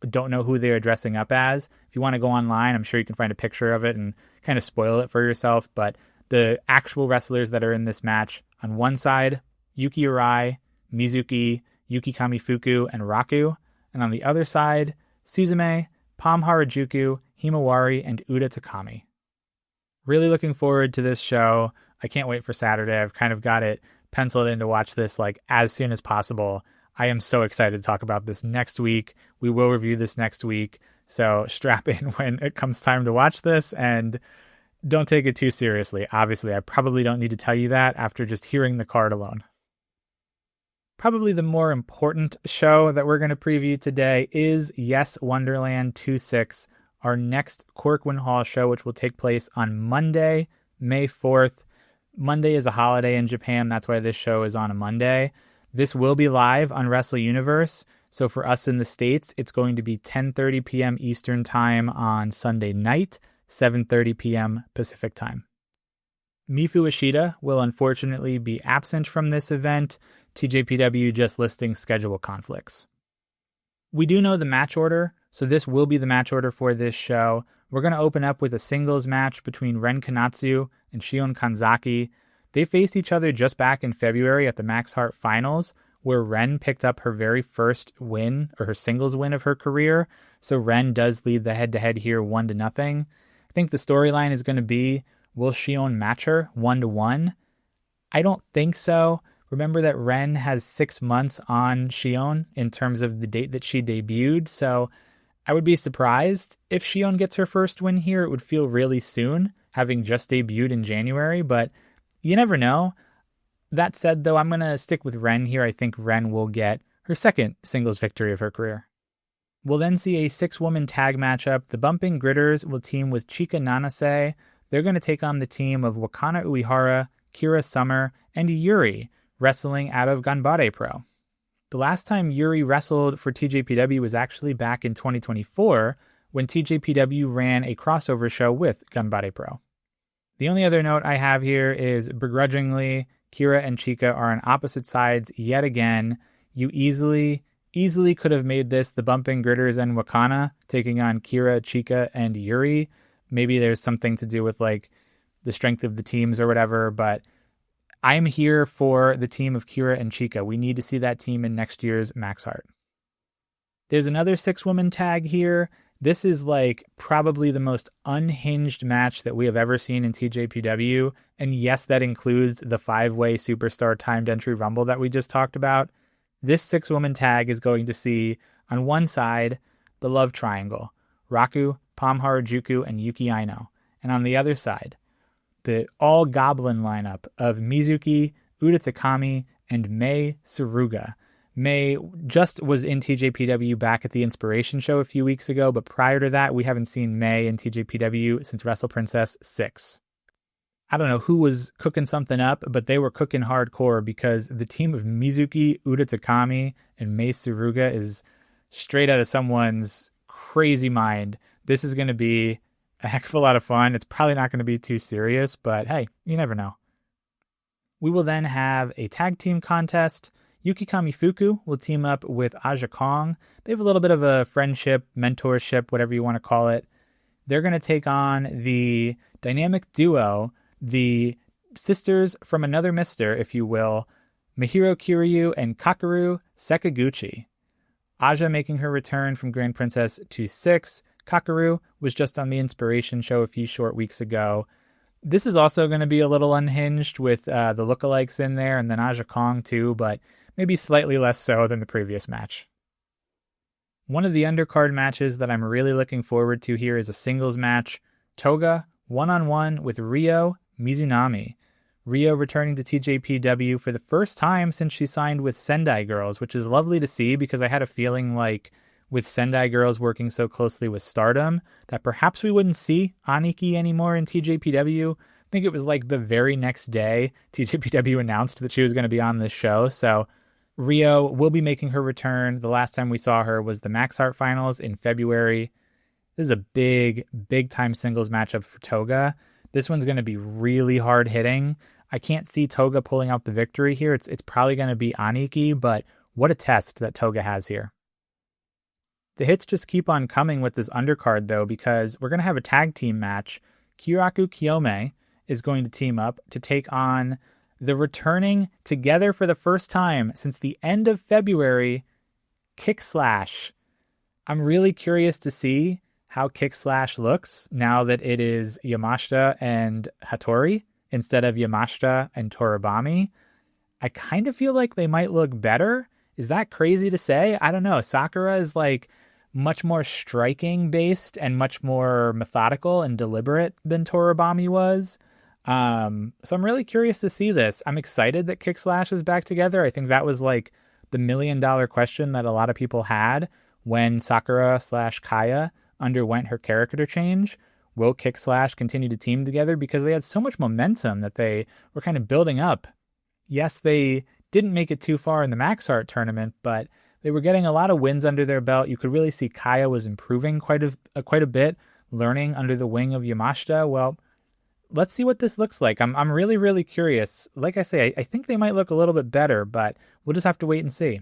Don't know who they're dressing up as. If you want to go online, I'm sure you can find a picture of it and kind of spoil it for yourself. But the actual wrestlers that are in this match, on one side, Yuki Arai, Mizuki, Yuki Kamifuku, and Raku. And on the other side, Suzume, Pam Harajuku, Himawari, and Uda Takami. Really looking forward to this show. I can't wait for Saturday. I've kind of got it penciled in to watch this like as soon as possible. I am so excited to talk about this next week. We will review this next week. So strap in when it comes time to watch this, and don't take it too seriously. Obviously, I probably don't need to tell you that after just hearing the card alone. Probably the more important show that we're going to preview today is Yes Wonderland 2-6, our next Korakuen Hall show, which will take place on Monday, May 4th. Monday is a holiday in Japan. That's why this show is on a Monday. This will be live on Wrestle Universe. So for us in the States, it's going to be 10:30 p.m. Eastern Time on Sunday night, 7:30 p.m. Pacific Time. Mifu Ishida will unfortunately be absent from this event. TJPW just listing schedule conflicts. We do know the match order, so this will be the match order for this show. We're going to open up with a singles match between Ren Kanatsu and Shion Kanzaki. They faced each other just back in February at the Max Heart Finals, where Ren picked up her very first win, or her singles win of her career. So Ren does lead the head-to-head here 1-0. I think the storyline is going to be, will Shion match her 1-1? I don't think so. Remember that Ren has 6 months on Shion in terms of the date that she debuted, so I would be surprised if Shion gets her first win here. It would feel really soon, having just debuted in January, but you never know. That said, though, I'm going to stick with Ren here. I think Ren will get her second singles victory of her career. We'll then see a 6-woman tag matchup. The Bumping Gritters will team with Chika Nanase. They're going to take on the team of Wakana Uehara, Kira Summer, and Yuri, wrestling out of Ganbare Pro. The last time Yuri wrestled for TJPW was actually back in 2024, when TJPW ran a crossover show with Ganbare Pro. The only other note I have here is, begrudgingly, Kira and Chika are on opposite sides yet again. You easily could have made this the Bumping Gritters and Wakana taking on Kira, Chika, and Yuri. Maybe there's something to do with like the strength of the teams or whatever, but I'm here for the team of Kira and Chika. We need to see that team in next year's Max Heart. There's another 6-woman tag here. This is like probably the most unhinged match that we have ever seen in TJPW. And yes, that includes the 5-way Superstar timed entry rumble that we just talked about. This 6-woman tag is going to see, on one side, the love triangle, Raku, Pam Harajuku, and Yuki Aino. And on the other side, the all-goblin lineup of Mizuki, Uda Takami, and Mei Suruga. May just was in TJPW back at the Inspiration show a few weeks ago, but prior to that, we haven't seen May in TJPW since Wrestle Princess 6. I don't know who was cooking something up, but they were cooking hardcore because the team of Mizuki, Uda Takami, and Mei Suruga is straight out of someone's crazy mind. This is going to be a heck of a lot of fun. It's probably not going to be too serious, but hey, you never know. We will then have a tag team contest. Yuki Kamifuku will team up with Aja Kong. They have a little bit of a friendship, mentorship, whatever you want to call it. They're going to take on the dynamic duo, the sisters from another mister, if you will, Mihiro Kiryu and Kakeru Sekaguchi. Aja making her return from Grand Princess to 6. Kakeru was just on the Inspiration show a few short weeks ago. This is also going to be a little unhinged with the lookalikes in there, and then Aja Kong too, but maybe slightly less so than the previous match. One of the undercard matches that I'm really looking forward to here is a singles match. Toga, one-on-one with Ryo Mizunami. Ryo returning to TJPW for the first time since she signed with Sendai Girls, which is lovely to see because I had a feeling like with Sendai Girls working so closely with Stardom that perhaps we wouldn't see Aniki anymore in TJPW. I think it was like the very next day TJPW announced that she was going to be on this show. So Ryo will be making her return. The last time we saw her was the Max Heart Finals in February. This is a big time singles matchup for Toga. This one's going to be really hard hitting. I can't see Toga pulling out the victory here. It's probably going to be Aniki, but what a test that Toga has here. The hits just keep on coming with this undercard, though, because we're going to have a tag team match. Kiraku Kiyome is going to team up to take on the returning together for the first time since the end of February, Kick Slash. I'm really curious to see how Kick Slash looks now that it is Yamashita and Hattori instead of Yamashita and Toribami. I kind of feel like they might look better. Is that crazy to say? I don't know. Sakura is like much more striking based and much more methodical and deliberate than Toribami was. So I'm really curious to see this. I'm excited that Kick Slash is back together. I think that was like the $1 million question that a lot of people had when Sakura/Kaya underwent her character change. Will Kick Slash continue to team together? Because they had so much momentum that they were kind of building up. Yes, they didn't make it too far in the Max Heart tournament, but they were getting a lot of wins under their belt. You could really see Kaya was improving quite a bit, learning under the wing of Yamashita. Well, let's see what this looks like. I'm really, really curious. Like I say, I think they might look a little bit better, but we'll just have to wait and see.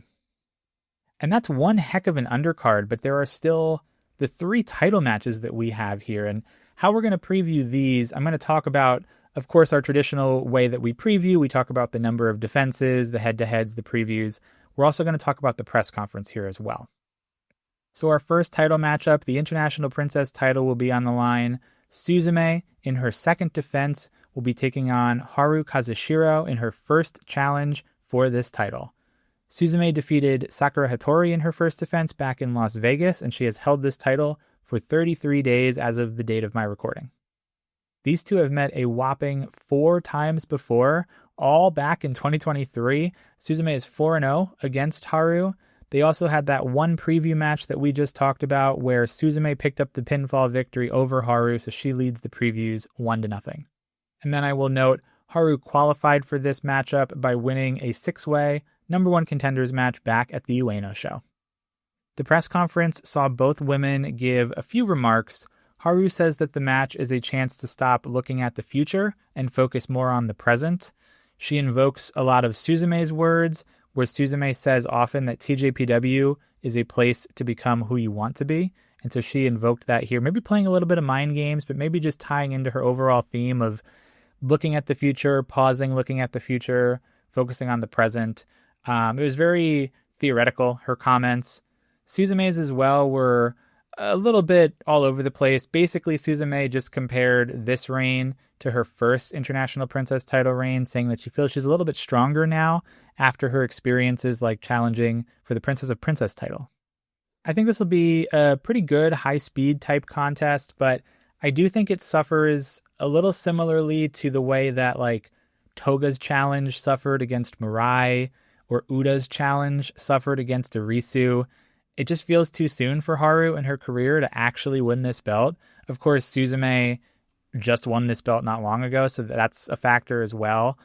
And that's one heck of an undercard, but there are still the 3 title matches that we have here. And how we're going to preview these, I'm going to talk about, of course, our traditional way that we preview. We talk about the number of defenses, the head-to-heads, the previews. We're also going to talk about the press conference here as well. So our first title matchup, the International Princess title will be on the line. Suzume, in her second defense, will be taking on Haru Kazushiro in her first challenge for this title. Suzume defeated Sakura Hattori in her first defense back in Las Vegas, and she has held this title for 33 days as of the date of my recording. These two have met a whopping 4 times before, all back in 2023. Suzume is 4-0 against Haru. They also had that one preview match that we just talked about where Suzume picked up the pinfall victory over Haru, so she leads the previews 1-0. And then I will note, Haru qualified for this matchup by winning a 6-way number 1 contenders match back at the Ueno show. The press conference saw both women give a few remarks. Haru says that the match is a chance to stop looking at the future and focus more on the present. She invokes a lot of Suzume's words, where Suzume says often that TJPW is a place to become who you want to be. And so she invoked that here, maybe playing a little bit of mind games, but maybe just tying into her overall theme of looking at the future, pausing, looking at the future, focusing on the present. It was very theoretical, her comments. Suzume's as well were a little bit all over the place. Basically, Suzume just compared this reign to her first International Princess title reign, saying that she feels she's a little bit stronger now after her experiences like challenging for the Princess of Princess title. I think this will be a pretty good high-speed type contest, but I do think it suffers a little similarly to the way that like Toga's challenge suffered against Mirai, or Uta's challenge suffered against Arisu. It just feels too soon for Haru in her career to actually win this belt. Of course, Suzume just won this belt not long ago, so that's a factor as well.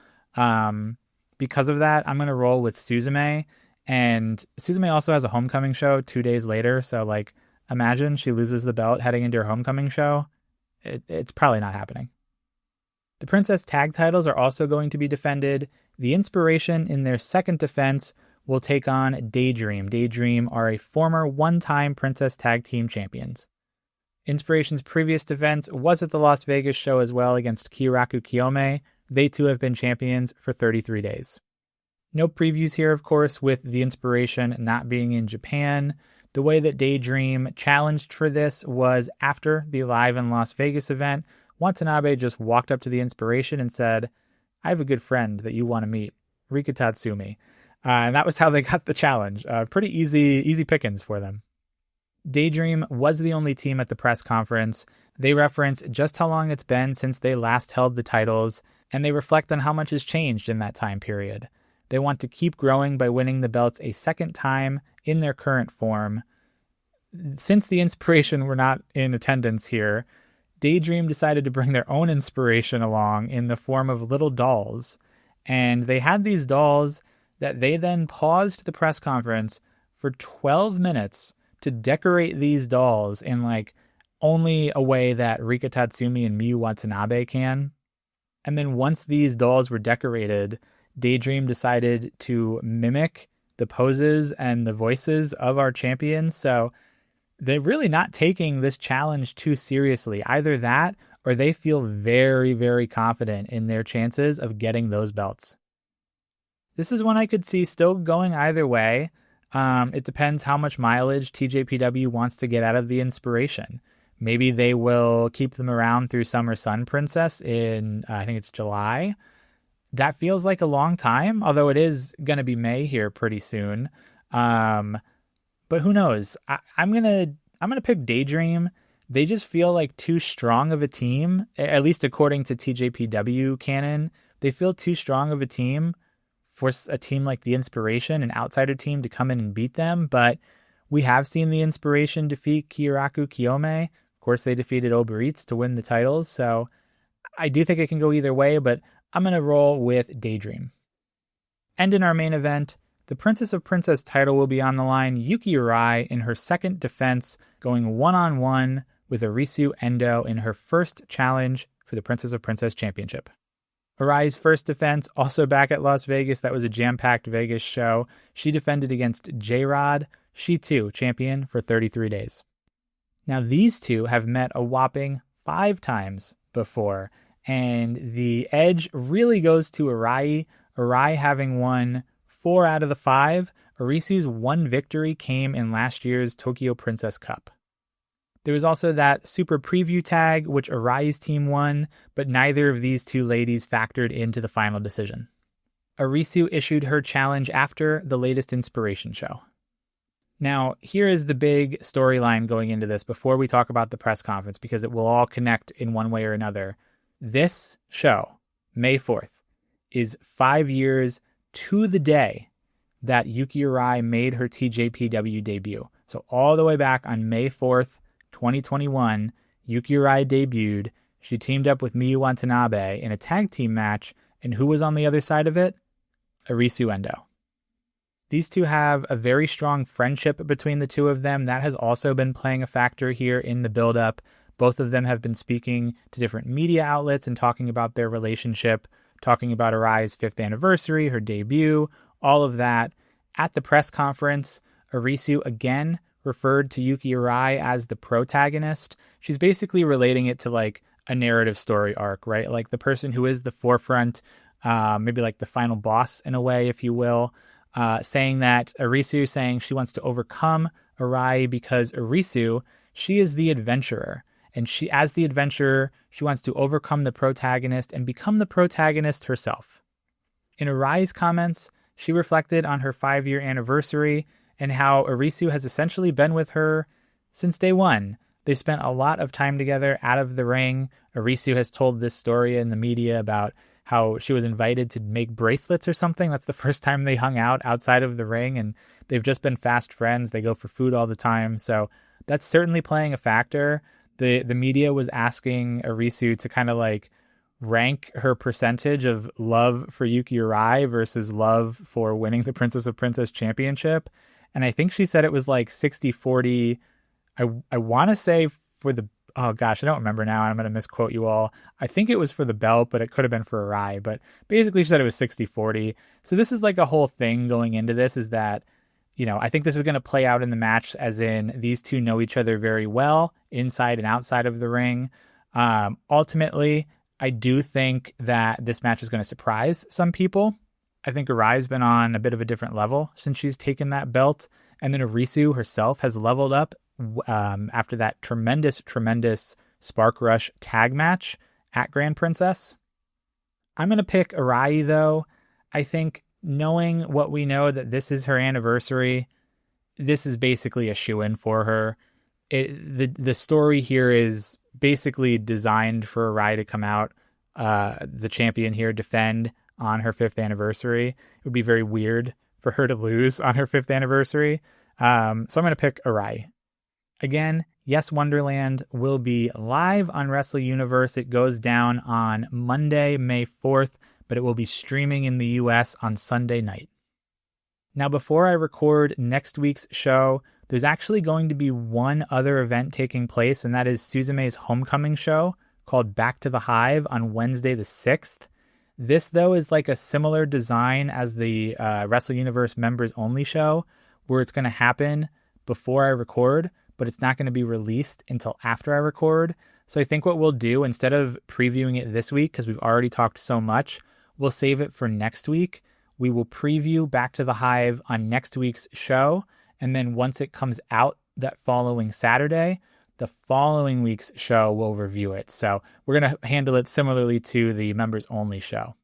Because of that, I'm going to roll with Suzume. And Suzume also has a homecoming show 2 days later, so like imagine she loses the belt heading into her homecoming show. It's probably not happening. The Princess Tag titles are also going to be defended. The Inspiration in their second defense will take on Daydream. Daydream are a former one-time Princess Tag Team champions. Inspiration's previous defense was at the Las Vegas show as well against Korakuen Hall. They too have been champions for 33 days. No previews here, of course, with the Inspiration not being in Japan. The way that Daydream challenged for this was after the Live in Las Vegas event. Watanabe just walked up to the Inspiration and said, "I have a good friend that you want to meet, Rika Tatsumi." And that was how they got the challenge. Pretty easy pickings for them. Daydream was the only team at the press conference. They reference just how long it's been since they last held the titles, and they reflect on how much has changed in that time period. They want to keep growing by winning the belts a second time in their current form. Since the Inspiration were not in attendance here, Daydream decided to bring their own inspiration along in the form of little dolls. And they had these dolls that they then paused the press conference for 12 minutes to decorate these dolls in like only a way that Rika Tatsumi and Miyu Watanabe can. And then once these dolls were decorated, Daydream decided to mimic the poses and the voices of our champions. So they're really not taking this challenge too seriously. Either that or they feel very, very confident in their chances of getting those belts. This is one I could see still going either way. It depends how much mileage TJPW wants to get out of the Inspiration. Maybe they will keep them around through Summer Sun Princess in, I think it's July. That feels like a long time, although it is going to be May here pretty soon. But who knows? I'm gonna pick Daydream. They just feel like too strong of a team, at least according to TJPW canon. They feel too strong of a team for a team like the Inspiration, an outsider team, to come in and beat them. But we have seen the Inspiration defeat Korakuen Hall. Of course, they defeated Uber Eats to win the titles. So I do think it can go either way, but I'm going to roll with Daydream. And in our main event, the Princess of Princess title will be on the line. Yuki Arai in her second defense, going one-on-one with Arisu Endo in her first challenge for the Princess of Princess Championship. Arai's first defense, also back at Las Vegas. That was a jam-packed Vegas show. She defended against J-Rod. She too, champion for 33 days. Now these two have met a whopping 5 times before, and the edge really goes to Arai. Arai having won 4 out of the 5. Arisu's one victory came in last year's Tokyo Princess Cup. There was also that Super Preview tag, which Arai's team won, but neither of these two ladies factored into the final decision. Arisu issued her challenge after the latest Inspiration show. Now, here is the big storyline going into this before we talk about the press conference, because it will all connect in one way or another. This show, May 4th, is 5 years to the day that Yuki Arai made her TJPW debut. So all the way back on May 4th, 2021, Yuki Arai debuted. She teamed up with Miyu Watanabe in a tag team match, and who was on the other side of it? Arisu Endo. These two have a very strong friendship between the two of them. That has also been playing a factor here in the build-up. Both of them have been speaking to different media outlets and talking about their relationship, talking about Arai's 5th anniversary, her debut, all of that. At the press conference, Arisu again referred to Yuki Arai as the protagonist. She's basically relating it to like a narrative story arc, right? Like the person who is the forefront, maybe like the final boss in a way, if you will, saying that Arisu saying she wants to overcome Arai because Arisu, she is the adventurer. And she, as the adventurer, she wants to overcome the protagonist and become the protagonist herself. In Arai's comments, she reflected on her 5-year anniversary and how Arisu has essentially been with her since day one. They've spent a lot of time together out of the ring. Arisu has told this story in the media about how she was invited to make bracelets or something. That's the first time they hung out outside of the ring, and they've just been fast friends. They go for food all the time. So that's certainly playing a factor. The media was asking Arisu to kind of like rank her percentage of love for Yuki Arai versus love for winning the Princess of Princess Championship. And I think she said it was like 60-40. I want to say for the, oh gosh, I don't remember now. I'm going to misquote you all. I think it was for the belt, but it could have been for Arai. But basically she said it was 60-40. So this is like a whole thing going into this, is that, you know, I think this is going to play out in the match as in these two know each other very well inside and outside of the ring. Ultimately, I do think that this match is going to surprise some people. I think Arai's been on a bit of a different level since she's taken that belt. And then Arisu herself has leveled up after that tremendous Spark Rush tag match at Grand Princess. I'm going to pick Arai, though. I think knowing what we know, that this is her anniversary, this is basically a shoo-in for her. The story here is basically designed for Arai to come out, the champion here, defend on her 5th anniversary. It would be very weird for her to lose on her 5th anniversary. So I'm going to pick Arai. Again, yes, Wonderland will be live on Wrestle Universe. It goes down on Monday, May 4th, but it will be streaming in the US on Sunday night. Now, before I record next week's show, there's actually going to be one other event taking place, and that is Suzume's homecoming show called Back to the Hive on Wednesday the 6th. This, though, is like a similar design as the Wrestle Universe Members Only show, where it's going to happen before I record, but it's not going to be released until after I record. So I think what we'll do, instead of previewing it this week, because we've already talked so much, we'll save it for next week. We will preview Back to the Hive on next week's show, and then once it comes out that following Saturday, the following week's show will review it. So we're going to handle it similarly to the Members Only show.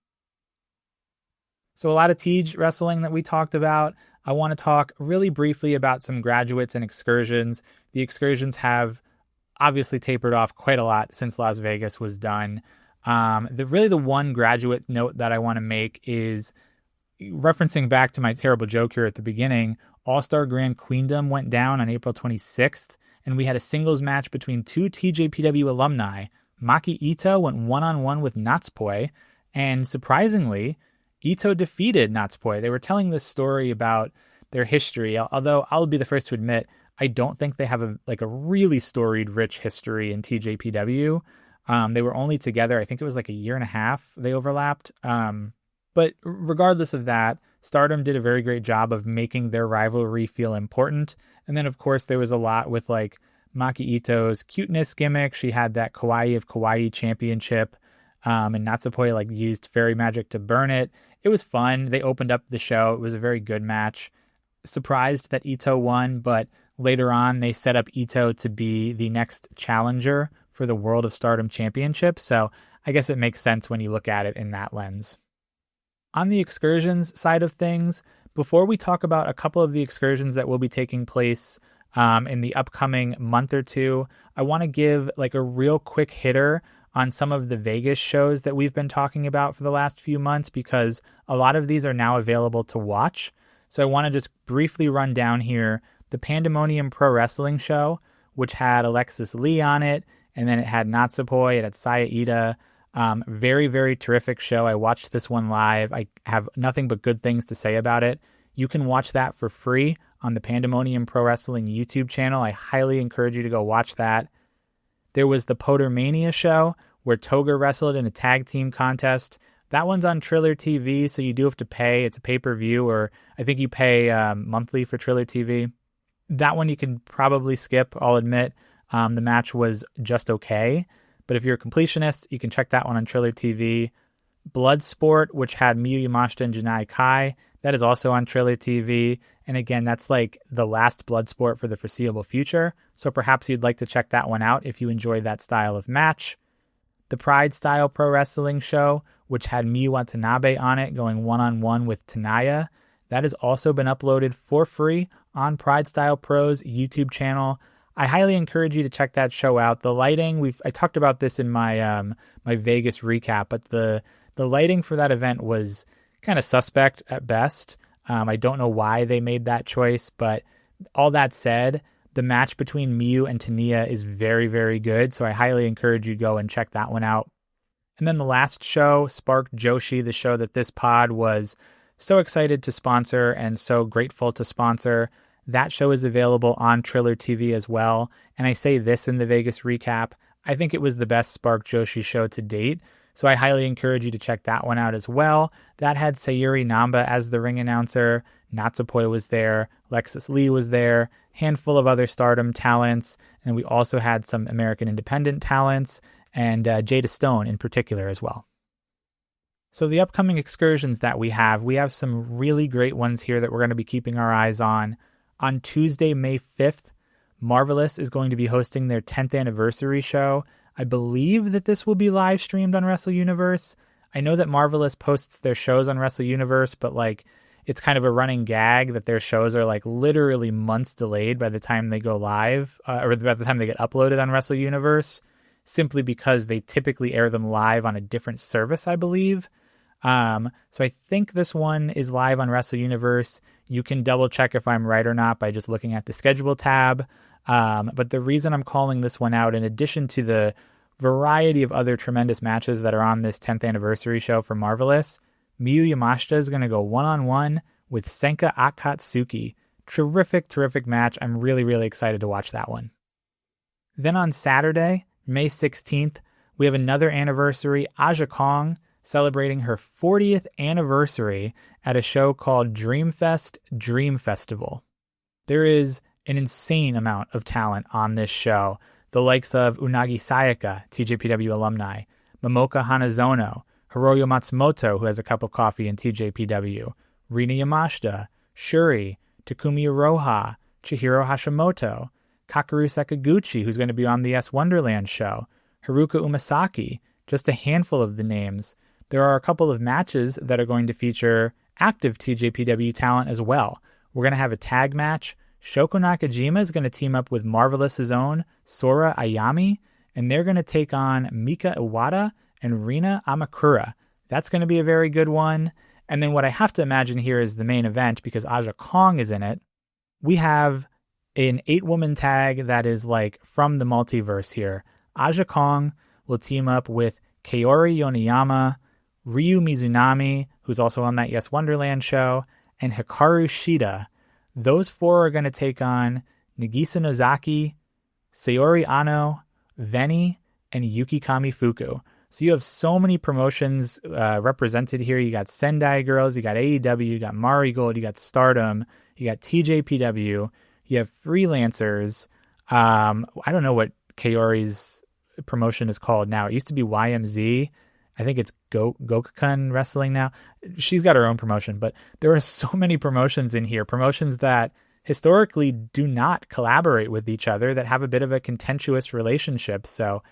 So a lot of TJ wrestling that we talked about. I want to talk really briefly about some graduates and excursions. The excursions have obviously tapered off quite a lot since Las Vegas was done. The one graduate note that I want to make is referencing back to my terrible joke here at the beginning. All-Star Grand Queendom went down on April 26th, and we had a singles match between two TJPW alumni. Maki Ito went one-on-one with Natsupoi, and surprisingly, Ito defeated Natsupoi. They were telling this story about their history, although I'll be the first to admit, I don't think they have a really storied, rich history in TJPW. They were only together, I think it was like a year and a half they overlapped. But regardless of that, Stardom did a very great job of making their rivalry feel important. And then, of course, there was a lot with like Maki Ito's cuteness gimmick. She had that Kawaii of Kawaii championship, and Natsupoi used fairy magic to burn it. It was fun. They opened up the show. It was a very good match. Surprised that Ito won, but later on they set up Ito to be the next challenger for the World of Stardom Championship. So I guess it makes sense when you look at it in that lens. On the excursions side of things, before we talk about a couple of the excursions that will be taking place in the upcoming month or two, I want to give a real quick hitter on some of the Vegas shows that we've been talking about for the last few months, because a lot of these are now available to watch. So I want to just briefly run down here the Pandemonium Pro Wrestling show, which had Alexis Lee on it, and then it had Natsupoi, it had Saya Ida. Very, very terrific show. I watched this one live. I have nothing but good things to say about it. You can watch that for free on the Pandemonium Pro Wrestling YouTube channel. I highly encourage you to go watch that. There was the Podermania show, where Toga wrestled in a tag team contest. That one's on Triller TV, so you do have to pay. It's a pay-per-view, or I think you pay monthly for Triller TV. That one you can probably skip, I'll admit. The match was just okay. But if you're a completionist, you can check that one on Triller TV. Bloodsport, which had Miyu Yamashita and Janai Kai, that is also on Triller TV. And again, that's the last Bloodsport for the foreseeable future. So perhaps you'd like to check that one out if you enjoy that style of match. The Pride Style Pro Wrestling show, which had Miyu Watanabe on it going one-on-one with Tanaya. That has also been uploaded for free on Pride Style Pro's YouTube channel. I highly encourage you to check that show out. The lighting, I talked about this in my my Vegas recap, but the The lighting for that event was kind of suspect at best. I don't know why they made that choice, but all that said, the match between Miyu and Tania is very, very good, so I highly encourage you to go and check that one out. And then the last show, Spark Joshi, the show that this pod was so excited to sponsor and so grateful to sponsor. That show is available on Triller TV as well. And I say this in the Vegas recap, I think it was the best Spark Joshi show to date. So I highly encourage you to check that one out as well. That had Sayuri Namba as the ring announcer. Natsupoi was there. Lexus Lee was there. Handful of other Stardom talents. And we also had some American independent talents and Jada Stone in particular as well. So the upcoming excursions that we have some really great ones here that we're going to be keeping our eyes on. On Tuesday, May 5th, Marvelous is going to be hosting their 10th anniversary show. I believe that this will be live streamed on Wrestle Universe. I know that Marvelous posts their shows on Wrestle Universe, but it's kind of a running gag that their shows are literally months delayed by the time they go live, or by the time they get uploaded on Wrestle Universe, simply because they typically air them live on a different service, I believe. So I think this one is live on Wrestle Universe. You can double check if I'm right or not by just looking at the schedule tab. But the reason I'm calling this one out, in addition to the variety of other tremendous matches that are on this 10th anniversary show for Marvelous, Miyu Yamashita is going to go one-on-one with Senka Akatsuki. Terrific match. I'm really, really excited to watch that one. Then on Saturday, May 16th, we have another anniversary, Aja Kong, celebrating her 40th anniversary at a show called Dreamfest Dream Festival. There is an insane amount of talent on this show. The likes of Unagi Sayaka, TJPW alumni, Momoka Hanazono, Hiroyo Matsumoto, who has a cup of coffee in TJPW, Rina Yamashita, Shuri, Takumi Iroha, Chihiro Hashimoto, Kakeru Sakaguchi, who's going to be on the Wonderland show, Haruka Umasaki, just a handful of the names. There are a couple of matches that are going to feature active TJPW talent as well. We're going to have a tag match. Shoko Nakajima is going to team up with Marvelous's own Sora Ayami, and they're going to take on Mika Iwata and Rina Amakura. That's going to be a very good one. And then what I have to imagine here is the main event, because Aja Kong is in it. We have an 8-woman tag that is from the multiverse here. Aja Kong will team up with Kaori Yoneyama, Ryu Mizunami, who's also on that Wonderland show, and Hikaru Shida. Those 4 are going to take on Nagisa Nozaki, Sayori Ano, Veni, and Yuki Kamifuku. So you have so many promotions represented here. You got Sendai Girls, you got AEW, you got Marigold, you got Stardom, you got TJPW, you have freelancers. I don't know what Kaori's promotion is called now. It used to be YMZ. I think it's Gokukun Wrestling now. She's got her own promotion, but there are so many promotions in here, promotions that historically do not collaborate with each other, that have a bit of a contentious relationship. So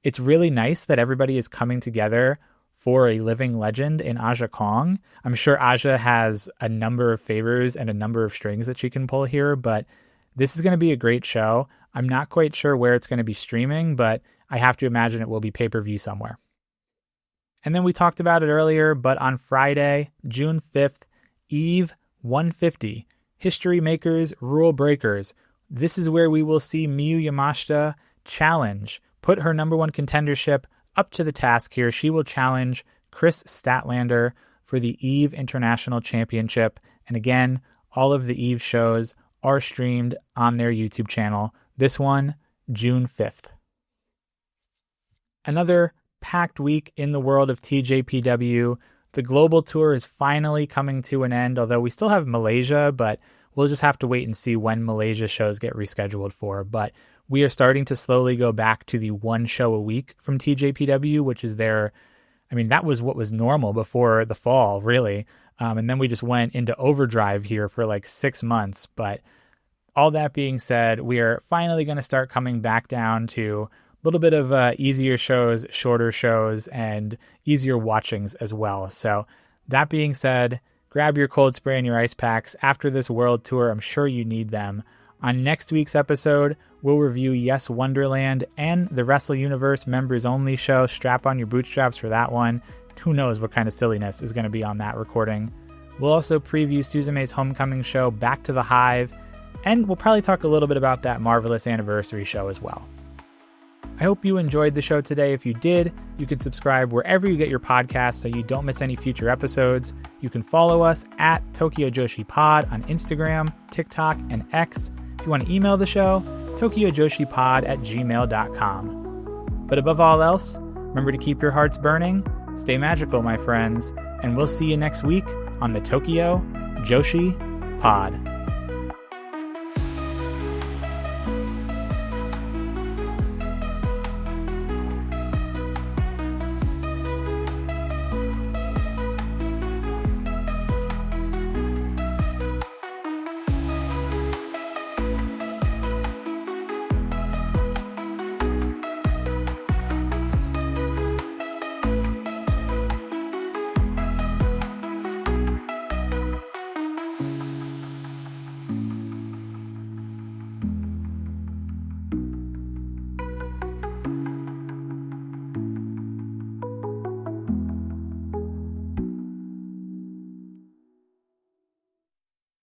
it's really nice that everybody is coming together for a living legend in Aja Kong. I'm sure Aja has a number of favors and a number of strings that she can pull here, but this is going to be a great show. I'm not quite sure where it's going to be streaming, but I have to imagine it will be pay-per-view somewhere. And then we talked about it earlier, but on Friday, June 5th, EVE 150, History Makers, Rule Breakers. This is where we will see Miyu Yamashita challenge, put her number 1 contendership up to the task here. She will challenge Chris Statlander for the EVE International Championship. And again, all of the EVE shows are streamed on their YouTube channel. This one, June 5th. Another packed week in the world of TJPW. The global tour is finally coming to an end, although we still have Malaysia, but we'll just have to wait and see when Malaysia shows get rescheduled for. But we are starting to slowly go back to the 1 show a week from TJPW, which is that was what was normal before the fall, really. And then we just went into overdrive here for 6 months. But all that being said, we are finally going to start coming back down to a little bit of easier shows, shorter shows, and easier watchings as well. So that being said, grab your cold spray and your ice packs. After this world tour, I'm sure you need them. On next week's episode, we'll review Yes Wonderland and the Wrestle Universe Members Only show. Strap on your bootstraps for that one. who knows what kind of silliness is going to be on that recording. We'll also preview Suzume's homecoming show, Back to the Hive, and we'll probably talk a little bit about that Marvelous Anniversary show as well. I hope you enjoyed the show today. If you did, you can subscribe wherever you get your podcasts so you don't miss any future episodes. You can follow us at Tokyo Joshi Pod on Instagram, TikTok, and X. If you want to email the show, tokyojoshipod@gmail.com. But above all else, remember to keep your hearts burning, stay magical, my friends, and we'll see you next week on the Tokyo Joshi Pod.